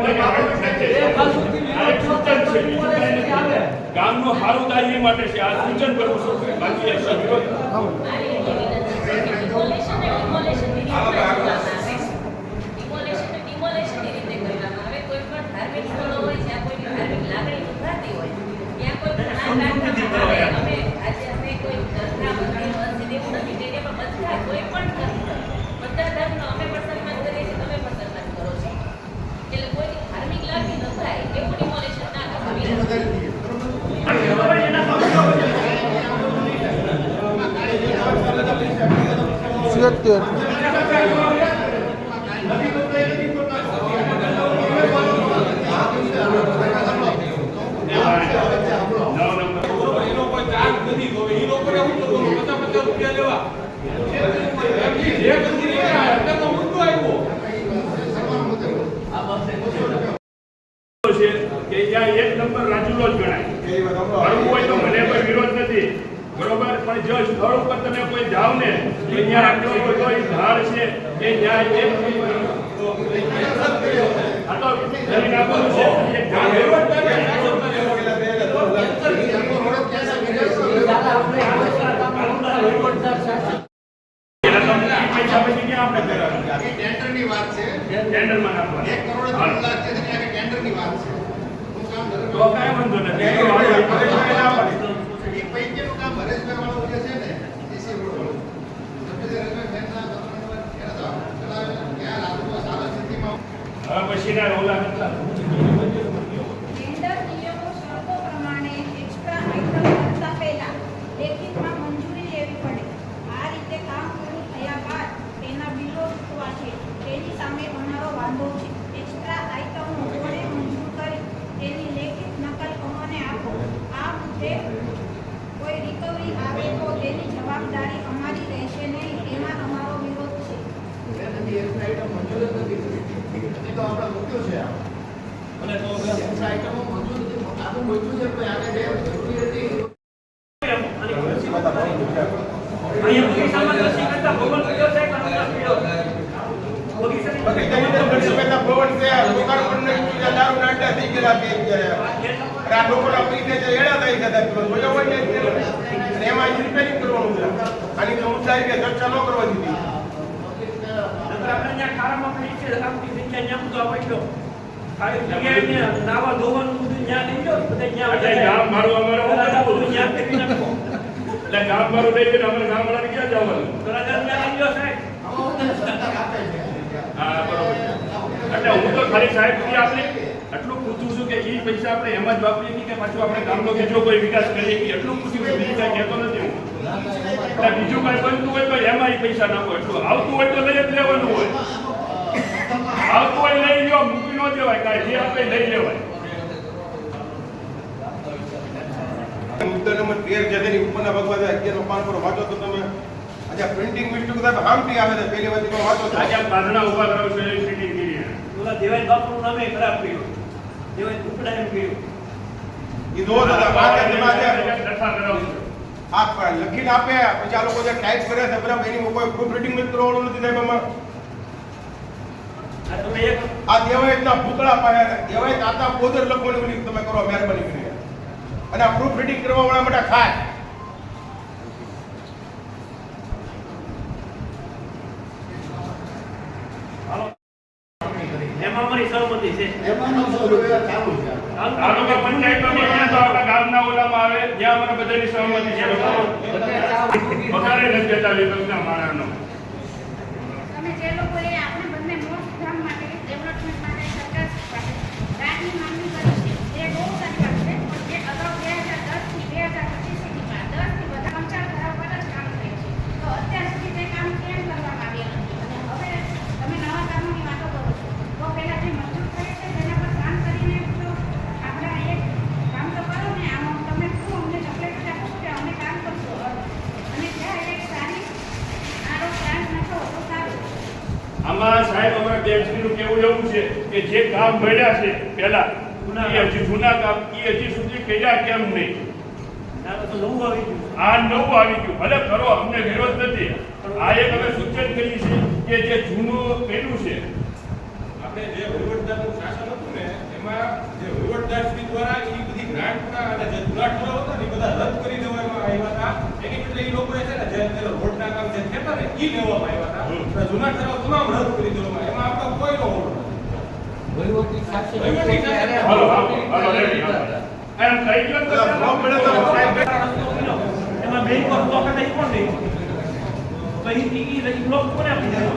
એક સૂચન છે, ગામનું સારું થાય એ માટે છે. આ સૂચન કરું છું, બાકી વિરોધ એક નંબર રાજુલો જ ગણાય. કરવું હોય તો મને કોઈ વિરોધ નથી, બરોબર. પણ જો સ્થળ ઉપર તમે કોઈ જાવ ને તો ત્યાં કોઈ ઝાડ છે કે જ્યાં એક આ તો જમીન આપવાનું છે, એક ઝાડ ટેન્ડરની વાત છે, ટેન્ડરમાં નાખવાનું 1 કરોડ 3 લાખ છે, ટેન્ડરની વાત છે. તો કાંઈ વાંધો નથી. તો પરેશભાઈ ના પાડી. એ પૈકીનું કામ હરેશભાઈ વાળું જે છે ને દેશી રોડ વાળું. હરેશભાઈ બેનના ગવર્નર એને તો ચલાવે ત્યાં લાગુ સારા સ્થિતિમાં હવે પછીના રોલા કેટલા ટેન્ડર નિયમો શરતો પ્રમાણે એક્સ્ટ્રા આઇટમ કરતા પહેલા લેખિતમાં મંજૂરી લેવી પડે. આ રીતે કામ પૂરું થયા બાદ તેના બિલો ચૂકવા છે તેની સામે અમારો વાંધો છે. એક્સ્ટ્રા આઇટમો કોણે મંજૂર કરી તેની લેખિત નકલ અમને આપો. આ મુદ્દે કોઈ રિકવરી આવે તો તેની જવાબદારી અમારી રહેશે નહીં. તેમાં અમારો વિરોધ છે. તો આપણે મૂક્યું છે આ. અને તો એક્સ્ટ્રા આઈટમો મંજૂર નથી. આપણે મૂક્યું છે કોઈ આગળ જે જરૂરી હતી એટલે ગામ મારું અમારે હું કરવું? એટલે ગામ મારું લઈ ગયું અમારે ગામ વાળાને ક્યાં જવાનું? હા બરોબર છે. એટલે હું તો ખાલી સાહેબ આપણે એટલું પૂછું છું કે એ પૈસા આપણે એમ જ વાપરીએ છીએ કે પાછું આપણે ગામનો બીજો કોઈ વિકાસ કરીએ છીએ એટલું પૂછ્યું છું. બીજું કાંઈ કહેતો નથી હું. એટલે બીજું કાંઈ બનતું હોય તો એમાં એ પૈસા નાખો. એટલું આવતું હોય તો લઈ જ લેવાનું હોય. આવતું હોય લઈ લ્યો, મૂકી ન દેવાય. કાંઈ જે આપણે લઈ લેવાય. મુદ્દા નંબર 13 જે તેની ઉપરના ભાગમાં 11 પાન પર વાંચો તો તમે આજે પ્રિન્ટિંગ મિસ્ટેક સાહેબ હામટી આવે છે પહેલી વાત માં વાંચો તો આજે બાંધણા ઉભા કરો છો એ ફિટિંગ કરી. દેવાય બાપુનું નામે ખરાબ કર્યું. દેવાય ટુકડા એમ કર્યું. ઈ દો દાદા વાંચે તેમાં આજે લખા કરાવજો. આપ લખીને આપે પછી આ લોકો જે ટાઈપ કરે છે બરાબર એની કોઈ પ્રૂફ રીડિંગ મિત્ર વાળું નથી સાહેબ આમાં આ તમે એક આ દેવાયતના ભૂતળા પાયા દેવાય તાતા પોદર લખવાની ઓલી તમે કરો મહેરબાની કરીને અને આ પ્રૂફ રીડિંગ કરવા વાળા માટે ખાય એમાં અમારી સહમતિ છે. એમાંનો સૌરભ ચાલુ છે. તાલુકા પંચાયતમાં ક્યાં તો આપણા ગામના ઓલામાં આવે જ્યાં અમારે બધાની સહમતિ છે. પગારે નથી દેતા વિભાગના માણસનો. તમે જે લોકોએ આપણે બંને મોસ્ટ ગામ માટે ડેવલપમેન્ટ માટે સરકાર પાસે ગ્રાન્ટની માંગણી કરી છે એ બહુ સારી વાત છે. પણ જે અગાઉ 2010 થી 2025 સુધીમાં 10 થી બધા કર્મચારી ધરાવવા જ કામ થાય છે. તો અત્યાર સુધી તે કામ કેમ કરવામાં આવ્યા નથી? અને હવે તમે નવા કામોની વાતો કરો છો તો પહેલા જે મંજૂર થાય છે તેના પર કામ કરીને જો આપણે એક કામ તો કરો ને. આમાં તમે શું અમને ચોકલેટ આપો છો કે અમે કામ કરશું અને ત્યાં એક સારી આરો ગ્રાન્ટ નાખો તો સારું. આમાં સાહેબ અમારા બેન્ચનું કેવું એવું છે કે જે કામ મળ્યા છે પહેલા એ હજી જૂના કામ એ હજી સુધી કર્યા કેમ નહીં? આ તો નવું આવી ગયું. આ નવું આવી ગયું. ભલે કરો, અમને વિરોધ નથી. આ એક અમે સૂચન કરીએ છીએ કે જે જૂનું કર્યું છે આપણે જે વહીવટદારનું શાસન હતું ને એમાં જે વહીવટદારશ્રી દ્વારા એ બધી ગ્રાન્ટના અને જે જૂના ઠરાવ હતા ને એ બધા રદ કરી દેવામાં આવ્યા હતા. એની બદલે એ લોકોએ છે ને જે પેલો રોડના કામ જે થતા ને એ લેવામાં આવ્યા હતા. જૂના ઠરાવ તમામ રદ કરી દેવામાં એમાં આપણો કોઈ નો હોડો વહીવટી શાસન હાલો હાલો રેડી એમ થઈ ગયો તો બ્લોક મળે તો સાહેબ એમાં બેંક પર બ્લોક હતા એ કોણ નહીં? તો એ બ્લોક કોને આપી દીધો?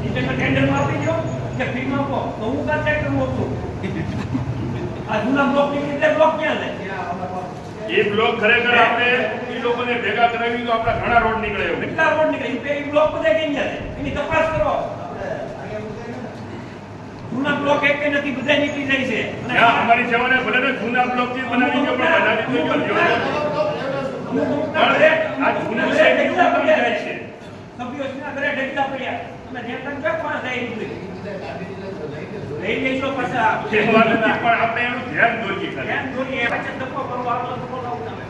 એ તમે ટેન્ડરમાં આપી દો કે ફીમાં આપો તો હું કાં ચેક કરું હતું? આ જૂના બ્લોક ની રીતે બ્લોક ક્યાં જાય? એ બ્લોક ખરેખર આપણે એ લોકોને ભેગા કરાવી તો આપણા ઘણા રોડ નીકળે એવું. કેટલા રોડ નીકળે? એ બ્લોક બધા કઈ ગયા છે? એની તપાસ કરો. જૂના બ્લોક એક કે નથી બધા નીકળી જાય છે. ત્યાં અમારી જવાને ભલે ને જૂના બ્લોક થી બનાવી ગયો પણ બનાવી તો ગયો પણ આ જૂનું છે એ ઉતરી જાય છે. સભ્યો છે ઘરે ઢેકતા પડ્યા અને જે પણ ક્યાં પણ જાય નીકળી લઈ લેજો પાછા. કહેવા નથી પણ આપણે એનું ધ્યાન દોરીએ ખાલી. ધ્યાન દોરીએ પાછા ધક્કો કરવો આગળ ધક્કો લાવું તમે.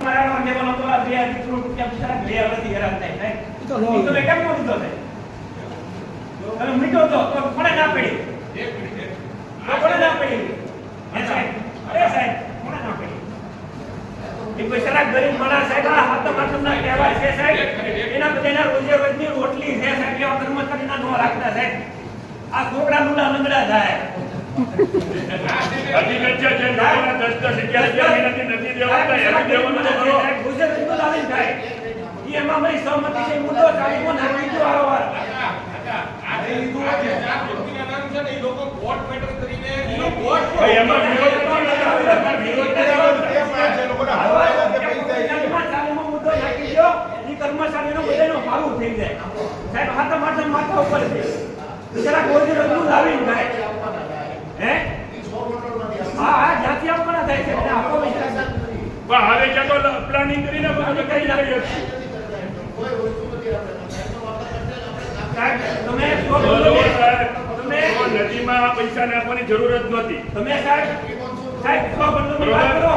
મારા લેવલ તો આ 2000 રૂપિયા બિચારા ગયા નથી હેરાન થાય સાહેબ. તો તમે કેમ નો લીધો છે? તમે મીઠો તો કોણે ના પડી? કોણે ના પડી? સાહેબ કોણે ના પડી? એ બિચારા ગરીબ માણસ સાહેબ આ હાથો માથમના કહેવાય છે સાહેબ. એના બધાના રોજે રોજની રોટલી છે સાહેબ. એવા કર્મચારીના નો રાખતા સાહેબ. આ છોકરા નુડા લંગડા થાય. હકીકત છે જે લોકોના 10-10, 11-11 મહિનાથી નથી દેવાતા એને દેવાનું તો ખરો. ગુજરાત રજૂ લાવીને થાય. ઈ એમાં અમારી સહમતિ છે, મુદ્દો ચાલીમાં નાખી દીધો વારંવાર. ભાઈ એમાં વિરોધ નથી કરતા. એમાં વિરોધ નથી કરતા. કર્મચારીમાં મુદ્દો નાખી દો, ઈ કર્મચારીનો બધાનો ભાવું થઈ જાય. સાહેબ હાથા માથા ઉપર છે. જરા કોઈ રજૂ લાવીને થાય. હે? હા, જ્યાંથી આપવાના થાય છે એને આપો વિચાર. પણ હવે ક્યાં તો પ્લાનિંગ કરીને બધું કરી નાખ્યું. સાહેબ તમે તો જો સાહેબ, નદીમાં પૈસા નાખવાની જરૂર જ નહોતી. તમે સાહેબ સ્વબંધુની વાત કરો.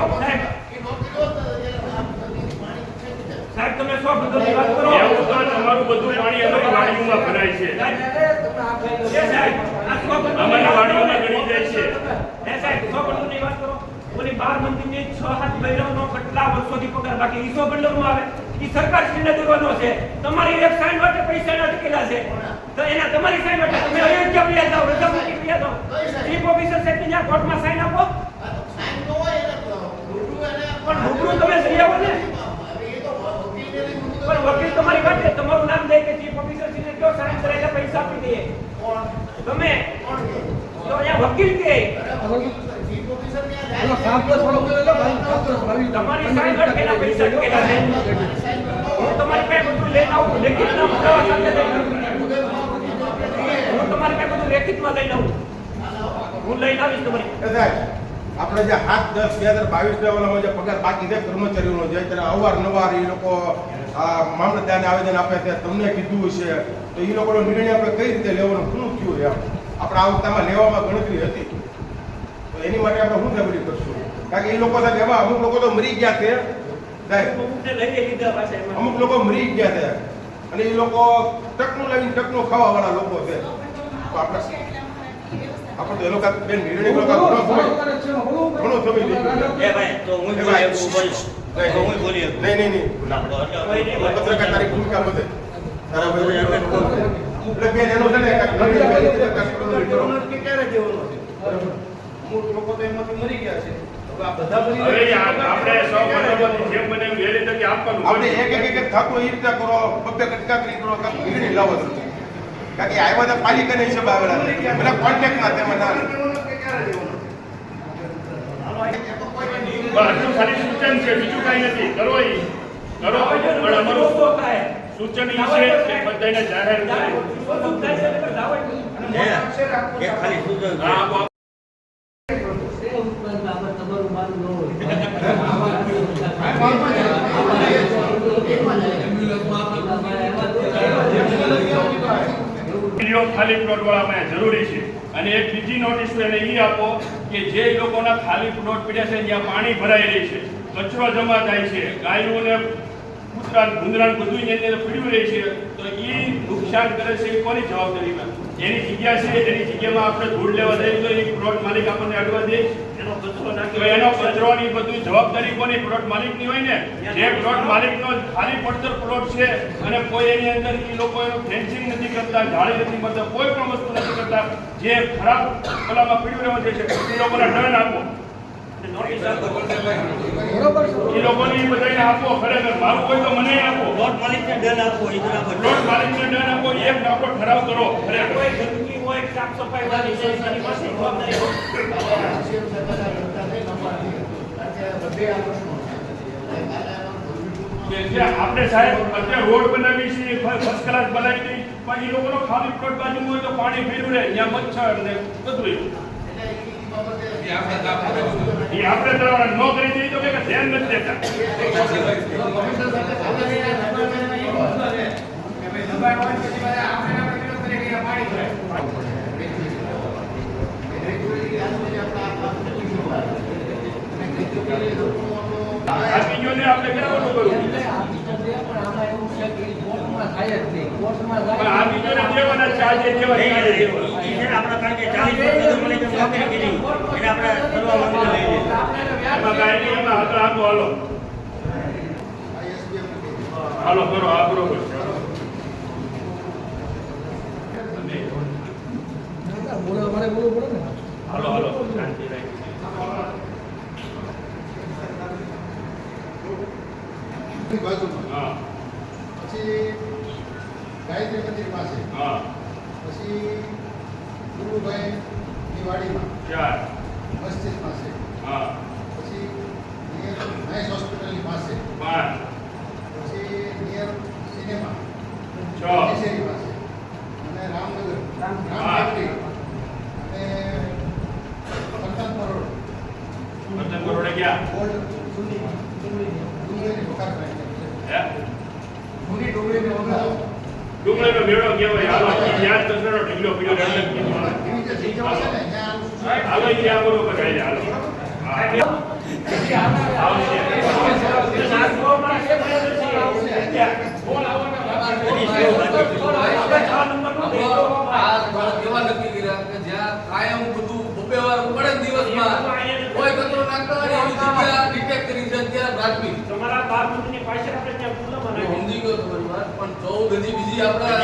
સાહેબ તમે સ્વબંધુની વાત કરો. એવું તો તમારું બધું પાણી અમારી વાડીઓમાં ભરાય છે. અમારી વાડીઓમાં ગળી જાય છે. સાહેબ સ્વબંધુની વાત કરો. ઓલી 12 મંદિરની 6-7 બૈરવનો કેટલા વર્ષોથી પગાર બાકી ઈ સ્વબંધુનું આવે. ઈ સરકાર શ્રીને દેવાનો છે. તમારી એક સાઈન માટે પૈસા અટકેલા છે. તો એના તમારી સાઈન માટે તમે અયોધ્યા વ્યા જાઓ, રજામતી વ્યા જાઓ. ચીફ ઓફિસર સાહેબ ત્યાં કોર્ટમાં સાઈન આપો. પણ રૂબરૂ તમે જઈ આવો ને. પણ વકીલ તમારી વાત છે, તમારું નામ દે કે ચીફ ઓફિસર શ્રીને કયો સાઈન કરાઈને પૈસા આપી દઈએ. તમે તો અહીંયા વકીલ કે તમારી સાઈન અટકેલા પૈસા અટકેલા છે. હું તમારી પાસે બધું લઈને આવું, લેખિતના પુરાવા સાથે લઈને આવું. હું તમારી પાસે બધું લેખિતમાં લઈને આવું. હું લઈને આવીશ તમારી. આપણે જે 7-10-2022 જે પગાર બાકી છે કર્મચારીઓનો, જે ત્યારે અવારનવાર એ લોકો મામલતદારને આવેદન આપે છે, તમને કીધું છે, તો એ લોકોનો નિર્ણય આપણે કઈ રીતે લેવાનો, શું થયું એમ આપણે આ વખતામાં લેવામાં ગણતરી હતી, તો એની માટે આપણે શું ફેવરી કરશું? કારણ કે એ લોકો સાથે એવા અમુક લોકો તો મરી ગયા છે સાહેબ, અમુક લોકો મરી ગયા છે અને એ લોકો ટકનું લાવીને ટકનું ખાવા વાળા લોકો છે. તો આપણે તો એ લોકો બેન નિર્ણય ઘણો સમય નહીં પત્રકાર તારી ભૂમિકા બધે તારા ભાઈ એટલે બેન એનો છે ને લોકો તો એમાંથી મરી ગયા છે. હવે આપણે સૌ બરાબરની જેમ બને એમ એ રીતે કે આપવાનું. આપણે એક થતું એ રીતે કરો, બબ્બે કટકા કરી કરો, નિર્ણય લાવો છો. કારણ કે આવ્યા તો પાલિકાના હિસાબે આવેલા પેલા કોન્ટેક્ટમાં તેમાં ના આટલું ખાલી સૂચન છે, બીજું કઈ નથી. કરો ઈ કરો, પણ અમારું સૂચન ઈ છે કે બધાને જાહેર કરે. હા, ખાલી પ્લોટ વાળા જરૂરી છે. અને એક બીજી નોટિસ એને એ આપો કે જે લોકોના ખાલી પ્લોટ પડ્યા છે જ્યાં પાણી ભરાઈ રહી છે, કચરો જમા થાય છે, ગાયોને કૂતરા ભૂંદરા બધું એની અંદર પીડ્યું રહે છે, તો એ નુકસાન કરે છે એ કોની જવાબદારીમાં? એની જગ્યા છે, એની જગ્યામાં આપણે ધૂળ લેવા જઈએ તો એ પ્લોટ માલિક આપણને અડવા દે, એનો કચરો નાખે, એનો કચરોની બધી જવાબદારી કોની? પ્લોટ માલિકની હોય ને. જે પ્લોટ માલિકનો ખાલી પડતર પ્લોટ છે અને કોઈ એની અંદર એ લોકો એનું ફેન્સિંગ નથી કરતા, જાળી નથી કરતા, કોઈ પણ વસ્તુ નથી કરતા, જે ખરાબ કલામાં પીડ્યું રહેવા જાય છે, એ લોકોને દંડ આપો. એ લોકોને બધાને આપો. ખરેખર મારું કોઈ તો મને આપો. પ્લોટ માલિકને દંડ આપો. પ્લોટ માલિકને દંડ આપો. એક નાકો ઠરાવ કરો. ખરેખર કોઈ ગંદકી હોય, સાફ સફાઈ વાળી છે, એની પાસે જવાબદારી હોય. આપણે સાહેબ અત્યારે રોડ બનાવી છે, ફર્સ્ટ ક્લાસ બનાવી દઈ, પણ એ લોકોનો ખાલી પ્લોટ બાજુ હોય તો પાણી ભેરું રહે, અહીંયા મચ્છર ને બધું એ આપણે ન કરી દઈએ તો કે ધ્યાન નથી દેતા. આ બીજોને આપણે કરવાનું કરું પણ આ બીજોને દેવાના ચાર્જે દેવા આપણા કારણ કે 40 હાલો હાલો કરો. આ બરોબર છે. હાલો હાલો શાંતિ રાખી બાજુમાં હા પછી ગાયત્રી મંદિર પાસે હા પછી ગુરુભાઈ ની વાડીમાં 4 મસ્જિદ પાસે હા પછી નિયર નાઇસ હોસ્પિટલની પાસે 5 પછી નિયર સિનેમા 6 શેરી પાસે અને રામનગર રામ ફેક્ટરી અને પતંગ કરોડ પતંગ કરોડે ગયા ગોલ્ડ ડુંગળીની વખાર કરી હે જૂની ડુંગળીની વખાર ડુંગળીનો મેળો કેવાય હાલો યાદ તો સરો ઢીલો પીડો એની જે જગ્યાઓ છે ને ત્યાં હાલો ઈ આ બરોબર કાઈ હાલો એવા નક્કી કર્યા કે જ્યાં કાયમ બધું બપેવાર પડે દિવસમાં કોઈ કચરો નાખતો હોય એવી જગ્યા ડિટેક્ટ કરી છે અત્યારે પ્રાથમિક તમારા બાર મંદિરની પાછળ આપણે ત્યાં પુલ હું બનાવી સમજી ગયો તમારી વાત પણ 14 હજી બીજી આપણા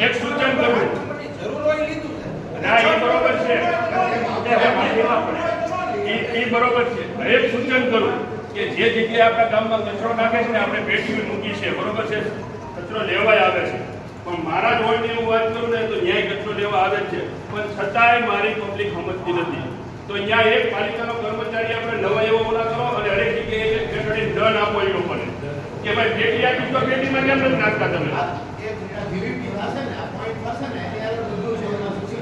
એક સૂચન કરું ના એ બરોબર છે એ બરોબર છે એક સૂચન કરું કે જે જગ્યાએ આપણા ગામમાં કચરો નાખે છે ને આપણે પેટીઓ મૂકી છે બરોબર છે કચરો લેવાય આવે છે પણ મારા જ વોર્ડની હું વાત કરું ને તો ન્યાય કચરો લેવા આવે જ છે પણ છતાંય મારી પબ્લિક સમજતી નથી તો અહીંયા એક પાલિકાનો કર્મચારી આપણે નવા એવો ઓલા કરો અને હરેક જગ્યાએ એક પેટડી દંડ આપવો એનો પડે કે ભાઈ પેટી આપી તો પેટીમાં કેમ નથી નાખતા તમે જીવીપી પાસે ને આ પોઈન્ટ પાસે ને ત્યારે બધું છે એના પછી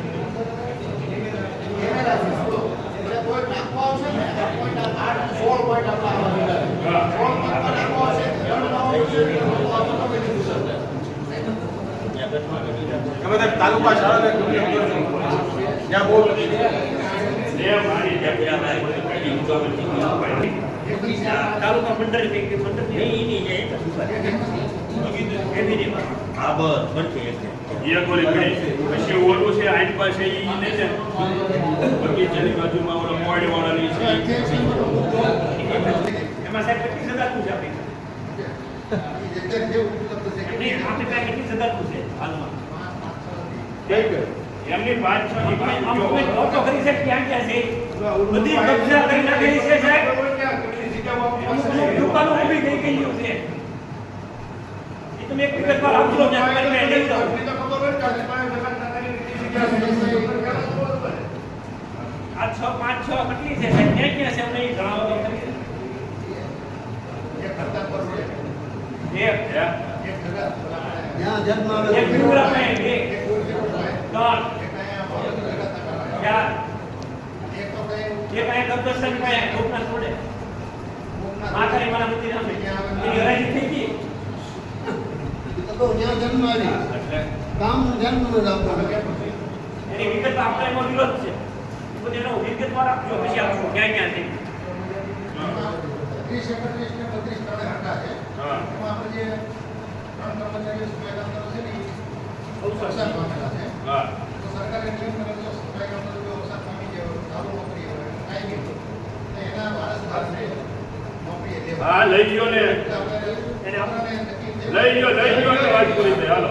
એના સિસ્ટમ એટલે કોઈ નાખવા આવશે ને આ પોઈન્ટ આ 16 પોઈન્ટ આપણા આવા દીધા હા. 16 પોઈન્ટ નાખવા આવશે દંડ ના આવશે તો આપણે તમે કીધું સર તાલુકા શાળા ત્યાં બહુ લે મારી તાલુકા મંડળ એ ગોળી પડી પછી ઓલું છે આઈન પાસે ઈ ને છે બગીચાની બાજુમાં ઓલો મોડી વાળાની છે એમાં સાહેબ કેટલી સજા છે આપણી જગ્યા જે ઉપલબ્ધ છે એમની આપણી પાસે કેટલી સજા છે હાલમાં એમની 5-6 ની અમુક ઓટો કરી છે ક્યાં ક્યાં છે બધી કબજા કરી નાખેલી છે સાહેબ અમુક દુકાનો ઊભી થઈ ગઈ છે એ તમે એક વખત પર આવજો ને આપણે લઈ જાઓ આ 6 5 6 કેટલી છે સાહેબ ક્યાં ક્યાં છે અમને એ જણાવો તો ખરી એક કરતા પર છે એક એક જગા ત્યાં જન્મ એક વિવરા में एक એક ઓરિજિનલ ત્રણ એક અહીંયા જગા તકારા ચાર એક તો કઈ એક આ કબરસ્તાન પાસે કોકના છોડે માતાની મારા મંદિર સામે એની હરાજી થઈ ગઈ તો ત્યાં જન્મ આવી કામ જન્મ ન રાખવાનું એની વિગત આપણે એમાં વિરોધ છે એ બધી એનો વિગતવાર આપજો પછી આપજો ક્યાં ક્યાં થઈ 30 એકત્રીસ ને 32 ત્રણે હટા છે હા. એમાં આપણે જે ત્રણ કર્મચારીઓ સફાઈ કામદારો છે ને બહુ અવસાન પામેલા છે હા તો સરકારે નિયમ કરેલો સફાઈ કામદારો જો અવસાન પામી જાય ચાલુ નોકરી હોય કાયમી હોય તો એના વારસદારને નોકરીએ લેવા હા લઈ ગયો ને એને આપણને નક્કી લઈ ગયો એટલે વાત પૂરી થઈ હાલો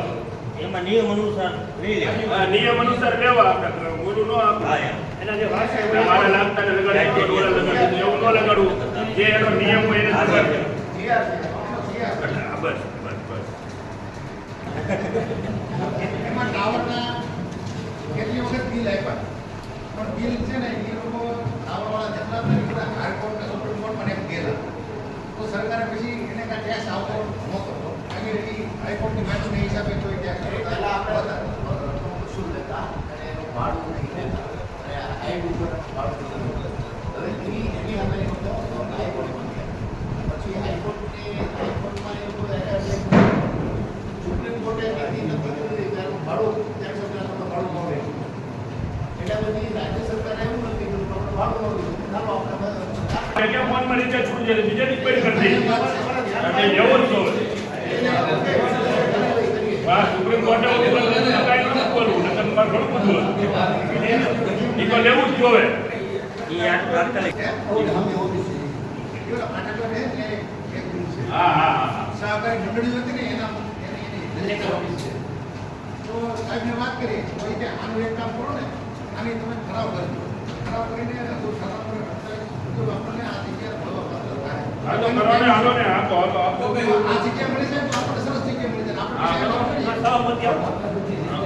એમાં નિયમ અનુસાર નહીં લેવાનું. આ નિયમ અનુસાર લેવા આપણે બોલું ન આપણે એના જે વાસ છે મારા લાગતાને લગાડી ડોળે લગાડી એવું ન લગાડવું જે એનો નિયમ હોય એને ખબર છે. જીઆર છે જીઆર એટલે આ બસ બસ બસ એમાં ટાવરના કેટલી વખત બિલ આપ્યા પણ બિલ છે ને એ લોકો ટાવરવાળા જેટલા પણ બધા હાઈકોર્ટ ને સુપ્રીમ કોર્ટમાં એમ ગયેલા તો સરકારે પછી એને કાંઈ ટેક્સ આવતો નહોતો કારણ કે એ હાઈકોર્ટની મેટરના હિસાબે કોઈ ટેક્સ પહેલા આપણે વસૂલ લેતા અને એનું ભાડું નહીં લેતા અને હાઈટ ઉપર ભાડું નહીં લેતા. હવે એની અમે હાઈકોર્ટમાં ગયા પછી હાઈકોર્ટમાં એ લોકો સુપ્રીમ કોર્ટે નક્કી નક્કી કર્યું કે આનું ભાડું ટેક્સ સરકારનું ભાડું ન રહે એટલે પછી રાજ્ય સરકારે એવું નક્કી કર્યું કે આપણે ભાડું ન રહ્યું ચાલો આપણે કે ફોનમાં રિચાર્જ છૂટી જાય બીજે જ પેડ કરી દઈએ એટલે એવું જ જોવે આ સુપ્રીમ કોર્ટે કાંઈ નથી બોલવું ને તમે મારે ઘણું બધું એ તો લેવું જ જોવે એ આ તાત્કાલિક આટલા ને એક બિલ છે હા હા હા સહકારી મંડળીઓ હતી ને એના એની ઓફિસ છે તો સાહેબને વાત કરી તો એ કે આનું એક કામ કરો ને, આની તમે ઠરાવ કરજો. ઠરાવ કરીને જો ઠરાવ કરે તો આપણને આ જગ્યા મળવા પાત્ર થાય. આ તો કરો ને, હાલો ને, આ તો હાલો, આપો. આ જગ્યા મળી જાય તો આપણને સરસ જગ્યા મળી જાય. હા, આપણે સહમતી આપો.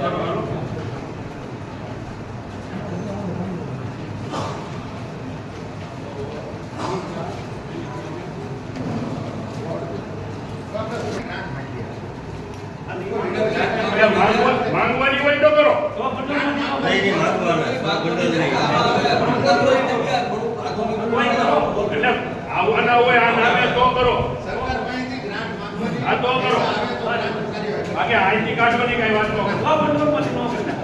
હાલો, હાલો. માંગવાની હોય તો કરો. તો મંડળમાં જાઓ. નહીં, નહીં, માંગવાના. મંડળ નહીં. એટલે આવવાના હોય આ નામે તો કરો. સરકાર પાસેથી ગ્રાન્ટ માંગવાની હા, તો કરો. બાકી આઈટી કાઢવાની કઈ વાત ન કરો. તો મંડળમાંથી ન કરતા.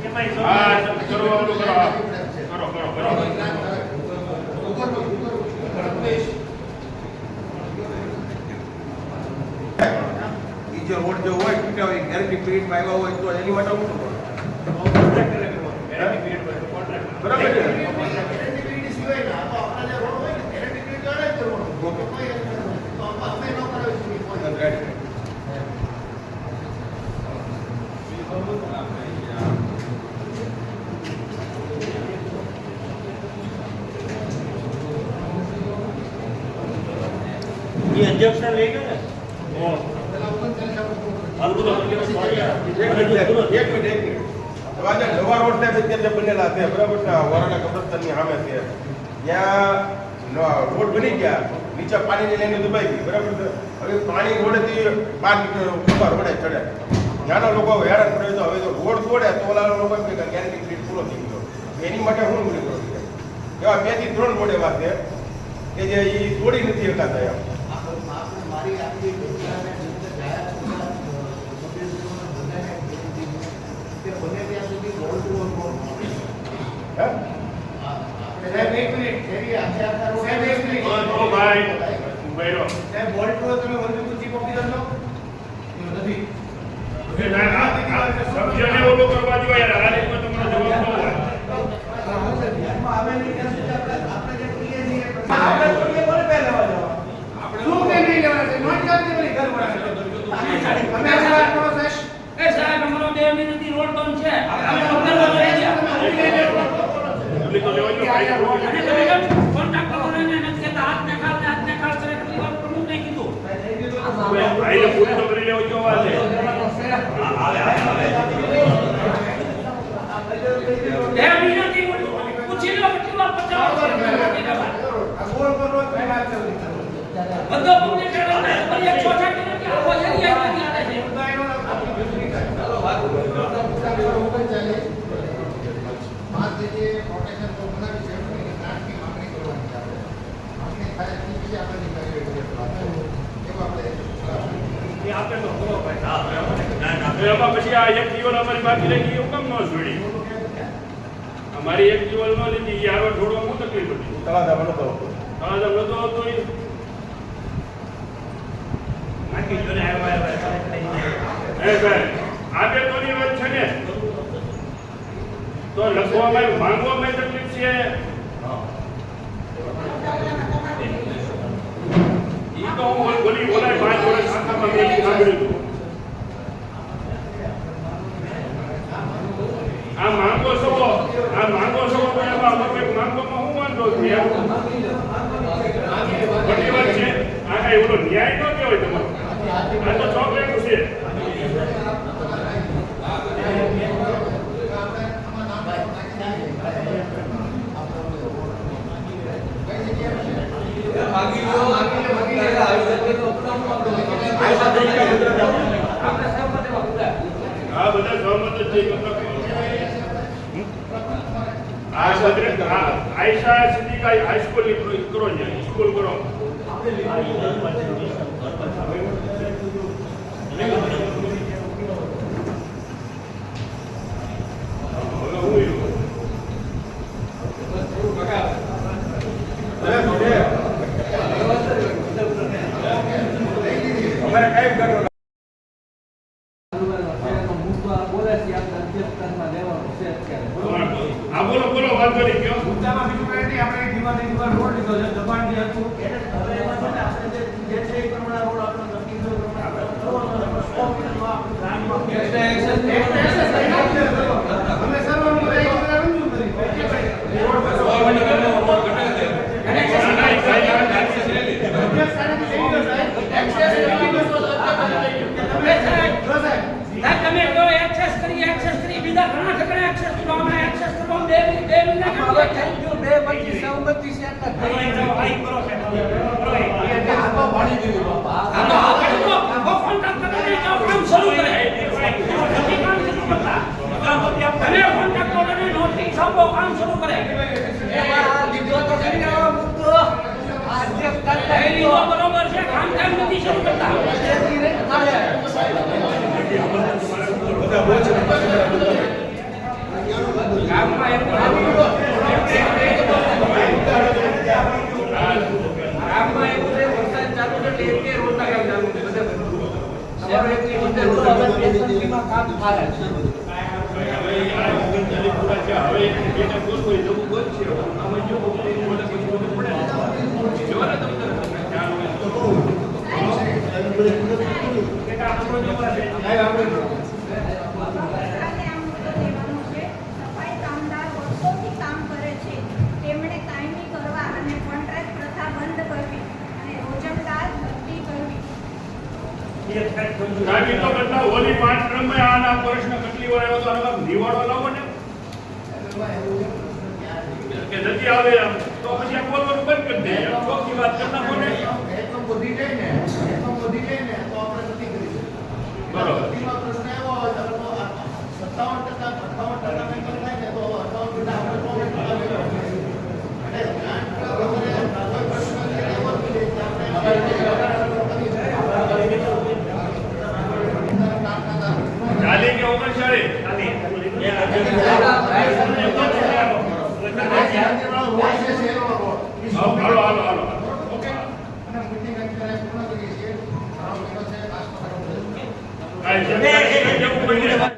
એમાંય હા, સહમતી. કરો, ઓલું કરો. હા. કરો, કરો, કરો. ઈ જે રોડ જો હોય તૂટ્યા હોય ગેરંટી પીરિયડમાં આવ્યા હોય તો એની માટે હું કરું? બરાબર છે. એ અધ્યક્ષને લઈ ગયો ને? હાલું તો એક મિનિટ. આજે નવા રોડ સાહેબ અત્યારે બનેલા છે બરાબર છે, વરાણા કબ્રસ્તાનની સામે છે. ત્યાં રોડ બની ગયા, નીચે પાણીની લાઈન દબાઈ ગઈ બરાબર છે. હવે પાણી રોડેથી 5 મીટર રોડે ચડે. ત્યાંના લોકો હેરાન પડે તો હવે તો રોડ તોડે તો ઓલા લોકો એમ કે ગેરંટી પીરિયડ પૂરો થઈ ગયો. એની માટે હું બોલી કરું છું એવા 2 થી 3 રોડ એવા છે કે જે એ તોડી નથી શકાતા એમ. હે? તો ભાઈ, ઉભા રહો. સભ્યને ઓલું કરવા જોઈએ યાર. આ રીતનો તમને જવાબ ન હોય. એ સાહેબ અમારો 2 મહિનાથી રોડ બંધ છે. અમે મંડળમાં જઈએ છીએ. એટલી તો લેવા જો ભાઈ. અને તમે કેમ કોન્ટ્રાક્ટ કરો ને એને કહેતા હાથને ખાલ કરે એટલી વાર પ્રમુખને કીધું. ભાઈને પૂરી તો કરી લેવો જો વાત છે. 2 મહિનાથી પૂછી લો કેટલી વાર 50 બધો પબ્લિક રેડો ને ફરી 6 છાટી નથી આખો એરિયા નથી આવે છે. એ આપે તો બોલો ભાઈ. તો એમાં પછી આ એક જીવન અમારી બાકી રહી ગઈ એવું કેમ ન છોડી? અમારી એક જીવન ન લીધી યાર છોડવા હું તકલીફ હતી. તળાજા બનો તો હા, તમને તો હતું ઈ. બાકી જોને આવ્યા હે સાહેબ, આ બે તોની વાત છે ને તો લખવામાં માંગવામાં તકલીફ છે. ઈ તો હું બોલી બોલાય 5 વર્ષ આખામાં મેં સાંભળ્યું હતું. આ માંગો છો તો એમાં અમે કંઈક માંગવામાં હું વાંધો છું યાર. બધી વાત છે. આ કઈ ઓલો ન્યાય ન કહેવાય તમારો. આ તો ચોકલેટ છે. આ બધા સહમત જ છે. આયશા સિદ્દીકા હાઈસ્કૂલ કરો ને, સ્કૂલ કરો. હા, બોલો બોલો સંમતિ છે એટલે અહીં કરો સાહેબ કરો આ તો પાડી દીધી બાપા આ તો આપણે તો કોન્ટ્રાક્ટ કરીને કામ શરૂ કરે નથી કામ શરૂ કરતા અને કોન્ટ્રાક્ટરોને નોટિસ આપો કામ શરૂ કરે એમાં લીધો તો કરી આવો મુદ્દો આજે કરતા એ લીધો બરોબર છે કામ નથી શરૂ કરતા ગામમાં એવું ગામમાં એવું છે વરસાદ ચાલુ છે એટલે એકે રોજના કામ ચાલુ છે બધે અમારો એકની બધે રોજના કામ થાય છે હવે આ પૂરા છે હવે એને પૂરું હોય જવું ગોત છે આમાં જો પછી પડે જોવા ને તમને ખ્યાલ હોય તો કે આપણો જો છે સરકારને આ મુદ્દો લેવાનો છે. સફાઈ કામદાર વર્ષોથી કામ કરે છે. તેમણે કાયમી કરવા અને કોન્ટ્રાક્ટ પ્રથા બંધ કરવી અને રોજમદાર ભરતી કરવી. કાયમી તો કરતા ઓલી 5 ક્રમે આના પ્રશ્ન કેટલી વાર આવ્યો તો આનો નિવાડો લાવો ને કે નથી આવે એમ તો પછી આ બોલવાનું બંધ કરી દે ચોખ્ખી વાત કરતા બોલે એકદમ બધી જાય ને તો આપણે નથી કરી શકીએ. બરોબર. ભરતીમાં પ્રશ્ન આવ્યો હોય તો 57% 58% વેતન થાય ને તો 58% આપણે પ્રોફિટ એટલે ગ્રાન્ટ વગેરે કોઈ પ્રશ્ન છે એવો જ છે કે આપણે ચાલી કે ઓગણચાળી હાલો હાલો હાલો ઓકે અને મીટિંગ અત્યારે પૂર્ણ કરીએ છીએ. 3 મહિનો છે, લાસ્ટમાં કાંઈ જગ્યા નથી, જવું પડે.